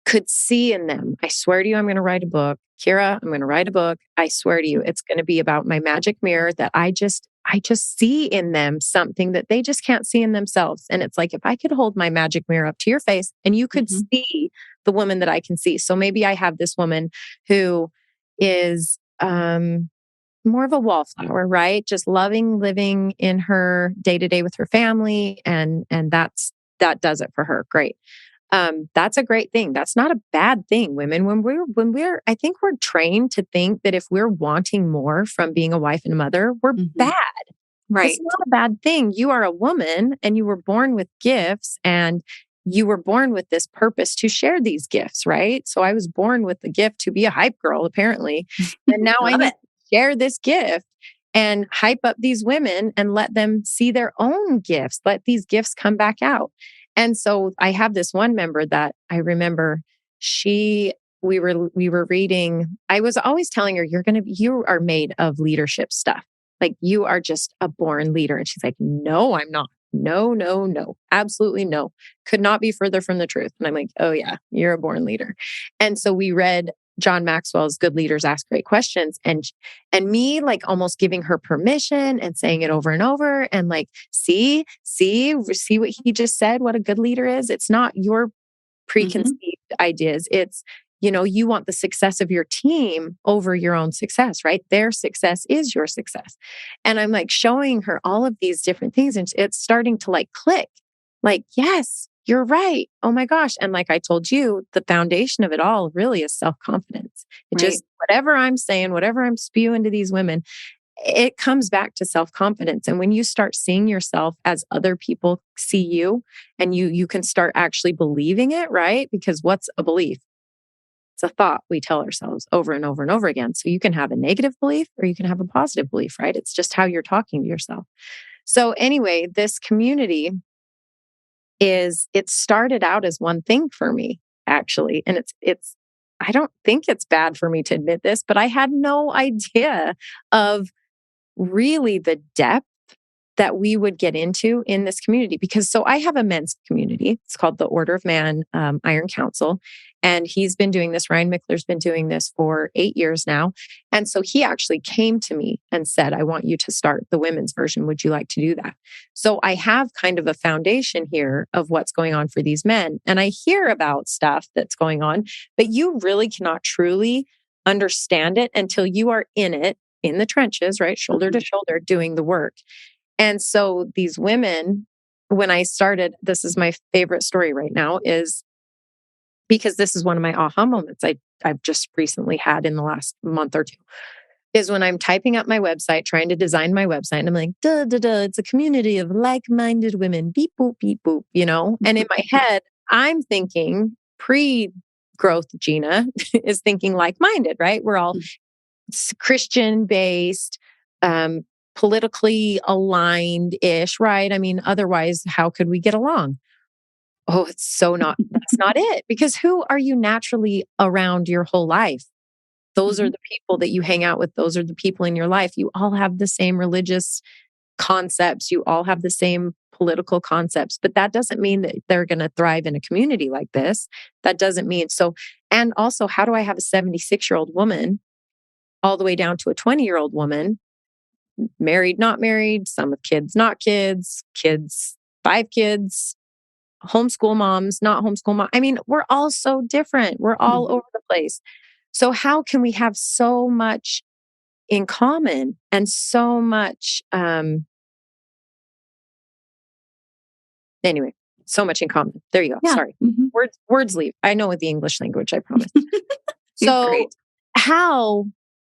could see in them, I swear to you, I'm going to write a book. Kira, I'm going to write a book. I swear to you, it's going to be about my magic mirror that I just see in them something that they just can't see in themselves. And it's like, if I could hold my magic mirror up to your face and you could see the woman that I can see. So maybe I have this woman who is more of a wallflower, right? Just living in her day-to-day with her family. And that does it for her. Great. That's a great thing. That's not a bad thing, women. I think we're trained to think that if we're wanting more from being a wife and a mother, we're bad. Right. It's not a bad thing. You are a woman and you were born with gifts and you were born with this purpose to share these gifts, right? So I was born with the gift to be a hype girl, apparently. And now I need to share this gift and hype up these women and let them see their own gifts, let these gifts come back out. And so I have this one member that I remember we were reading, I was always telling her, you are made of leadership stuff. Like you are just a born leader. And she's like, no, I'm not. No, absolutely no. Could not be further from the truth. And I'm like, oh yeah, you're a born leader. And so we read John Maxwell's Good Leaders Ask Great Questions and me like almost giving her permission and saying it over and over and like, see what he just said, what a good leader is. It's not your preconceived ideas. It's, you want the success of your team over your own success, right? Their success is your success. And I'm like showing her all of these different things, and it's starting to like click. Like, yes, you're right. Oh my gosh. And like I told you, the foundation of it all really is self-confidence. It Right. just, whatever I'm saying, whatever I'm spewing to these women, it comes back to self-confidence. And when you start seeing yourself as other people see you, and you can start actually believing it, right? Because what's a belief? It's a thought we tell ourselves over and over and over again. So you can have a negative belief or you can have a positive belief, right? It's just how you're talking to yourself. So anyway, this community it started out as one thing for me, actually. And it's I don't think it's bad for me to admit this, but I had no idea of really the depth that we would get into in this community. Because so I have a men's community. It's called the Order of Man Iron Council. And he's been doing this. Ryan Mickler's been doing this for 8 years now. And so he actually came to me and said, I want you to start the women's version. Would you like to do that? So I have kind of a foundation here of what's going on for these men. And I hear about stuff that's going on, but you really cannot truly understand it until you are in it, in the trenches, right? Shoulder to shoulder, doing the work. And so these women, when I started, this is my favorite story right now, is because this is one of my aha moments I've just recently had in the last month or two, is when I'm typing up my website, trying to design my website, and I'm like, duh, duh, duh, it's a community of like-minded women, beep, boop, beep, boop, And in my head, I'm thinking pre-growth Gina is thinking like-minded, right? We're all Christian-based, politically aligned-ish, right? I mean, otherwise, how could we get along? Oh, that's not it. Because who are you naturally around your whole life? Those are the people that you hang out with. Those are the people in your life. You all have the same religious concepts. You all have the same political concepts, but that doesn't mean that they're going to thrive in a community like this. That doesn't mean so. And also, how do I have a 76-year-old woman all the way down to a 20-year-old woman, married, not married, some with kids, not kids, 5 kids, homeschool moms, not homeschool mom. I mean, we're all so different. We're all over the place. So how can we have so much in common and so much, anyway, so much in common. There you go. Yeah. Sorry. Words leave. I know with the English language, I promise. So So how,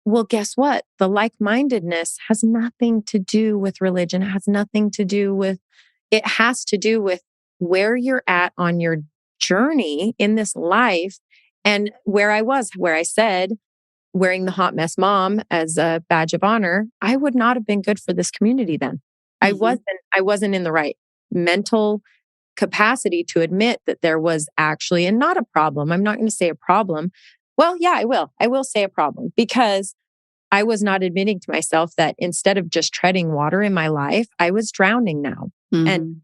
well, guess what? The like-mindedness has nothing to do with religion. It has nothing to do with, it has to do with where you're at on your journey in this life. And where I said, wearing the hot mess mom as a badge of honor, I would not have been good for this community then. I wasn't in the right mental capacity to admit that there was actually, and not a problem. I'm not going to say a problem. Well, yeah, I will. I will say a problem, because I was not admitting to myself that instead of just treading water in my life, I was drowning now and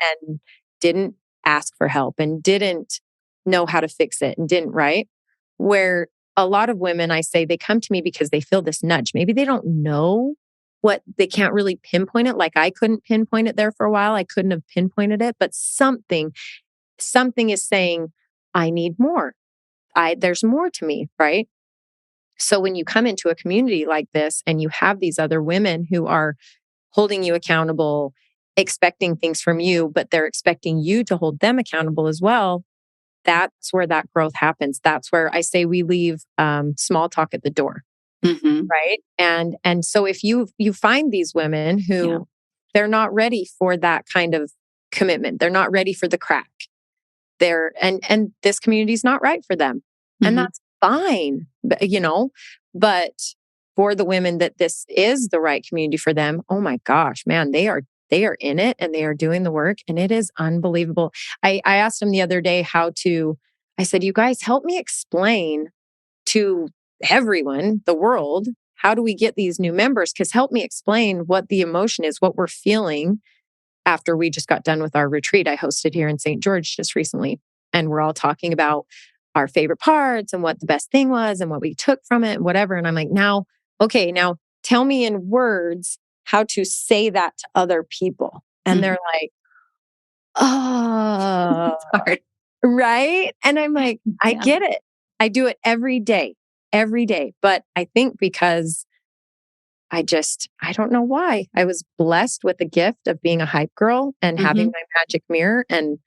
didn't ask for help and didn't know how to fix it and didn't, right? Where a lot of women, I say, they come to me because they feel this nudge. Maybe they don't know they can't really pinpoint it. Like I couldn't pinpoint it there for a while. I couldn't have pinpointed it, but something is saying, I need more. There's more to me, right? So when you come into a community like this and you have these other women who are holding you accountable, expecting things from you, but they're expecting you to hold them accountable as well, that's where that growth happens. That's where I say we leave small talk at the door, right? And so if you find these women who they're not ready for that kind of commitment, they're not ready for the crack, and this community is not right for them, and that's fine, but for the women that this is the right community for them, oh my gosh, man, they are in it and they are doing the work, and it is unbelievable. I asked them the other day I said, you guys help me explain to everyone, the world, how do we get these new members? Because help me explain what the emotion is, what we're feeling after we just got done with our retreat I hosted here in St. George just recently. And we're all talking about our favorite parts and what the best thing was and what we took from it and whatever. And I'm like, now tell me in words how to say that to other people. And they're like, oh, it's hard. Right. And I'm like, I get it. I do it every day. But I think because I don't know why. I was blessed with the gift of being a hype girl and having my magic mirror, and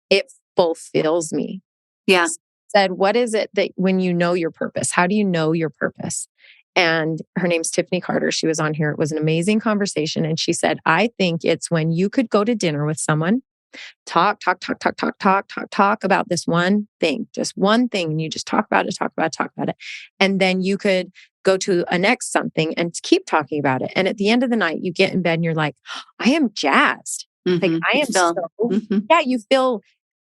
it fulfills me. Yeah. Said, what is it that when you know your purpose, how do you know your purpose? And her name's Tiffany Carter. She was on here. It was an amazing conversation. And she said, I think it's when you could go to dinner with someone, talk about this one thing, just one thing. And you just talk about it. And then you could go to a next something and keep talking about it. And at the end of the night, you get in bed and you're like, I am jazzed. Like I am so, yeah, you feel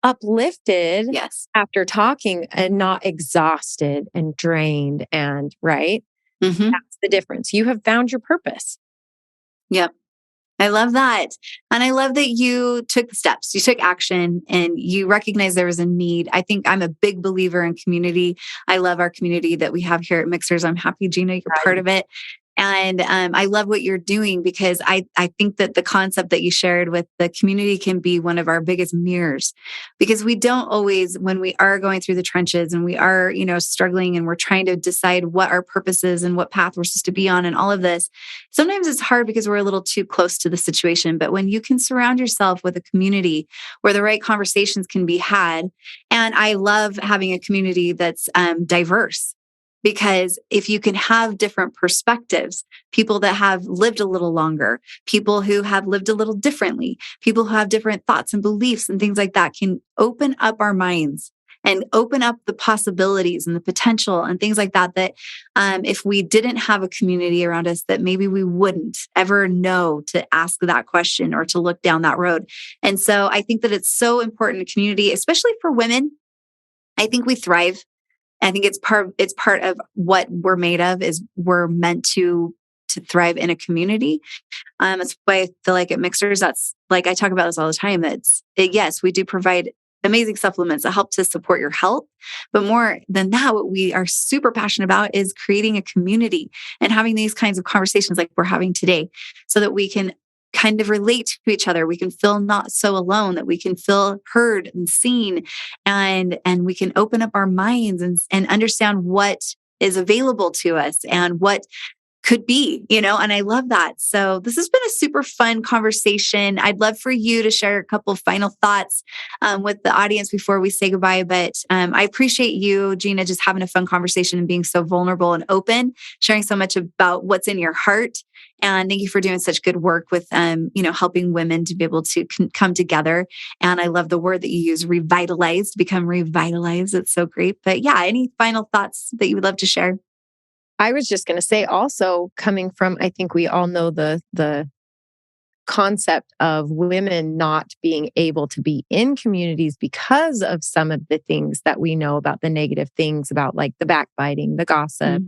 uplifted Yes. after talking and not exhausted and drained. And right. That's the difference. You have found your purpose. Yep. I love that. And I love that you took the steps, you took action, and you recognized there was a need. I think I'm a big believer in community. I love our community that we have here at Mixers. I'm happy, Gina, you're part of it. And I love what you're doing, because I think that the concept that you shared with the community can be one of our biggest mirrors, because we don't always, when we are going through the trenches and we are, struggling and we're trying to decide what our purpose is and what path we're supposed to be on and all of this, sometimes it's hard because we're a little too close to the situation. But when you can surround yourself with a community where the right conversations can be had, and I love having a community that's diverse. Because if you can have different perspectives, people that have lived a little longer, people who have lived a little differently, people who have different thoughts and beliefs and things like that, can open up our minds and open up the possibilities and the potential and things like that, that if we didn't have a community around us, that maybe we wouldn't ever know to ask that question or to look down that road. And so I think that it's so important in community, especially for women. I think we thrive. I think it's part of what we're made of, is we're meant to thrive in a community. That's why I feel like at Mixers, that's like, I talk about this all the time. Yes, we do provide amazing supplements that help to support your health. But more than that, what we are super passionate about is creating a community and having these kinds of conversations like we're having today, so that we can kind of relate to each other. We can feel not so alone, that we can feel heard and seen, and we can open up our minds and understand what is available to us and what could be, and I love that. So this has been a super fun conversation. I'd love for you to share a couple of final thoughts with the audience before we say goodbye. But I appreciate you, Gina, just having a fun conversation and being so vulnerable and open, sharing so much about what's in your heart. And thank you for doing such good work with, helping women to be able to come together. And I love the word that you use, revitalized, become revitalized. It's so great. But yeah, any final thoughts that you would love to share? I was just going to say, also coming from, I think we all know the concept of women not being able to be in communities because of some of the things that we know about, the negative things about, like the backbiting, the gossip,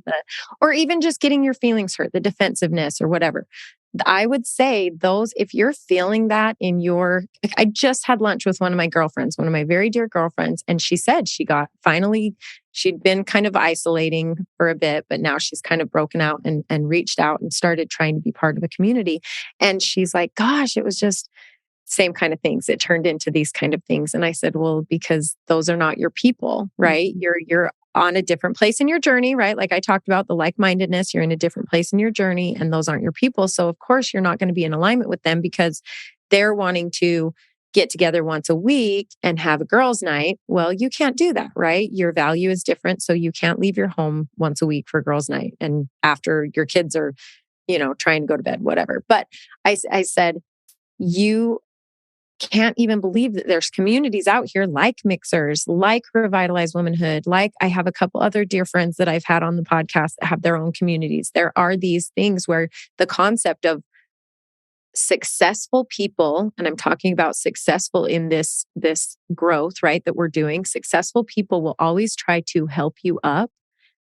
or even just getting your feelings hurt, the defensiveness or whatever. I would say if you're feeling that I just had lunch with one of my girlfriends, one of my very dear girlfriends, and she said she'd been kind of isolating for a bit, but now she's kind of broken out and reached out and started trying to be part of a community. And she's like, gosh, it was just same kind of things. It turned into these kind of things. And I said, well, because those are not your people, right? You're on a different place in your journey, right? Like I talked about the like-mindedness, you're in a different place in your journey, and those aren't your people. So of course you're not going to be in alignment with them because they're wanting to get together once a week and have a girls' night. Well, you can't do that, right? Your value is different. So you can't leave your home once a week for girls' night. And after your kids are, trying to go to bed, whatever. But I said, you can't even believe that there's communities out here like Mixers, like Revitalized Womanhood, like I have a couple other dear friends that I've had on the podcast that have their own communities. There are these things where the concept of successful people, and I'm talking about successful in this growth, right, that we're doing, successful people will always try to help you up,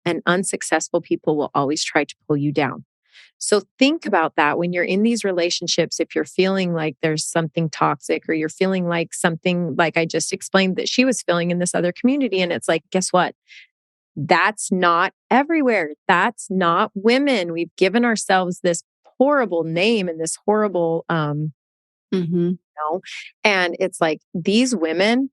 and unsuccessful people will always try to pull you down. So think about that when you're in these relationships. If you're feeling like there's something toxic, or you're feeling like something like I just explained that she was feeling in this other community, and it's like, guess what? That's not everywhere. That's not women. We've given ourselves this horrible name and this horrible, and it's like these women,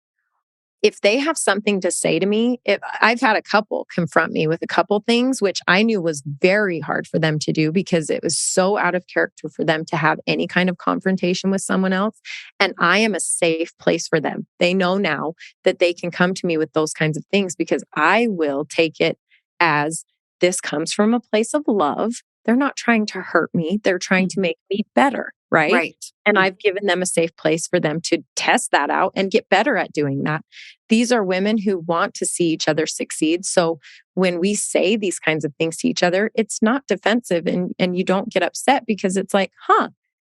if they have something to say to me, if I've had a couple confront me with a couple things, which I knew was very hard for them to do because it was so out of character for them to have any kind of confrontation with someone else. And I am a safe place for them. They know now that they can come to me with those kinds of things because I will take it as this comes from a place of love. They're not trying to hurt me. They're trying to make me better. Right. And I've given them a safe place for them to test that out and get better at doing that. These are women who want to see each other succeed. So when we say these kinds of things to each other, it's not defensive and you don't get upset because it's like,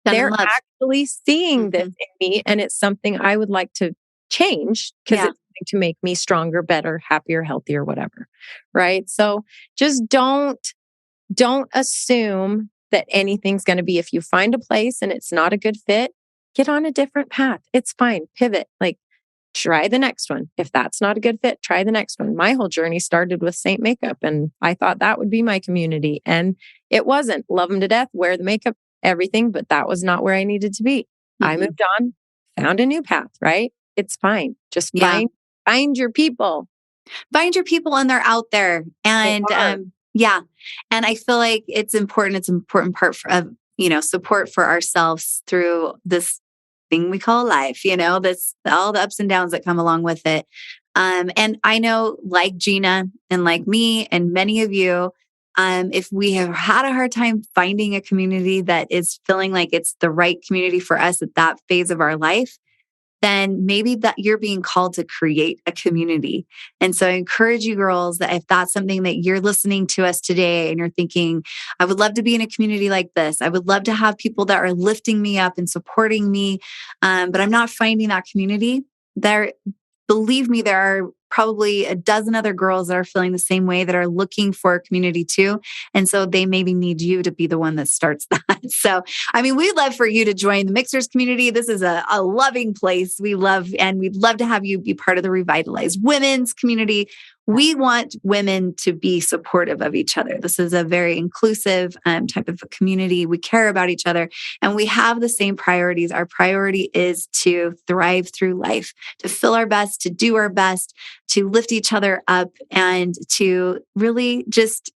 they're actually seeing this in me. And it's something I would like to change because it's going to make me stronger, better, happier, healthier, whatever. Right. So just don't assume that anything's going to be, if you find a place and it's not a good fit, get on a different path. It's fine. Pivot. Like try the next one. If that's not a good fit, try the next one. My whole journey started with Saint Makeup and I thought that would be my community. And it wasn't. Love them to death, wear the makeup, everything, but that was not where I needed to be. I moved on, found a new path, right? It's fine. Just find your people. Find your people and they're out there. And and I feel like it's important. It's an important part of, support for ourselves through this thing we call life, this, all the ups and downs that come along with it. And I know like Gina and like me and many of you, if we have had a hard time finding a community that is feeling like it's the right community for us at that phase of our life, then maybe that you're being called to create a community. And so I encourage you girls that if that's something that you're listening to us today and you're thinking, I would love to be in a community like this. I would love to have people that are lifting me up and supporting me. But I'm not finding that community there. Believe me, there are probably a dozen other girls that are feeling the same way that are looking for a community too. And so they maybe need you to be the one that starts that. So, we'd love for you to join the Mixers community. This is a loving place. We'd love to have you be part of the Revitalized Women's community. We want women to be supportive of each other. This is a very inclusive type of a community. We care about each other and we have the same priorities. Our priority is to thrive through life, to feel our best, to do our best, to lift each other up, and to really just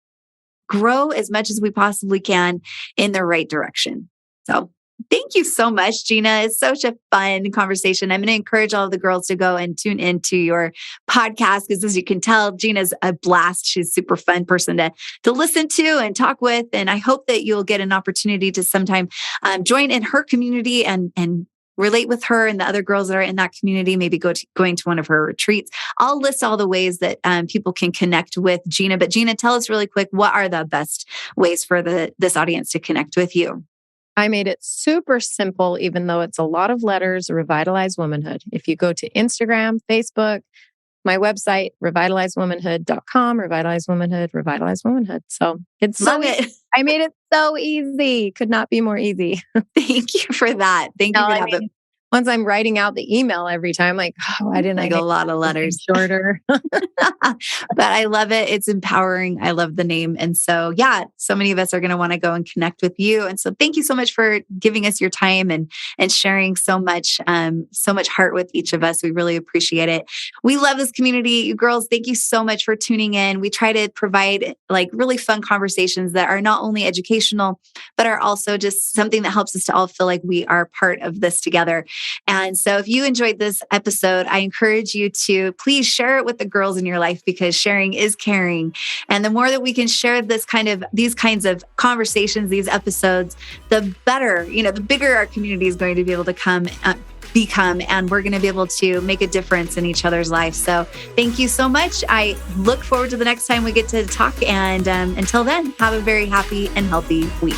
grow as much as we possibly can in the right direction. So thank you so much, Gina. It's such a fun conversation. I'm going to encourage all of the girls to go and tune into your podcast because as you can tell, Gina's a blast. She's a super fun person to listen to and talk with. And I hope that you'll get an opportunity to sometime join in her community and relate with her and the other girls that are in that community, maybe going to one of her retreats. I'll list all the ways that people can connect with Gina. But Gina, tell us really quick, what are the best ways for this audience to connect with you? I made it super simple, even though it's a lot of letters, Revitalize Womanhood. If you go to Instagram, Facebook, my website, revitalizewomanhood.com, Revitalize Womanhood, Revitalize Womanhood. So it's Love it. I made it so easy. Could not be more easy. Thank you for that. Thank you for that. Once I'm writing out the email every time, like, I didn't like a lot of letters shorter. But I love it. It's empowering. I love the name. And so, so many of us are going to want to go and connect with you. And so thank you so much for giving us your time and sharing so much heart with each of us. We really appreciate it. We love this community. You girls, thank you so much for tuning in. We try to provide like really fun conversations that are not only educational, but are also just something that helps us to all feel like we are part of this together. And so if you enjoyed this episode, I encourage you to please share it with the girls in your life because sharing is caring. And the more that we can share these kinds of conversations, these episodes, the better, the bigger our community is going to be able to become, and we're going to be able to make a difference in each other's lives. So thank you so much. I look forward to the next time we get to talk. And until then, have a very happy and healthy week.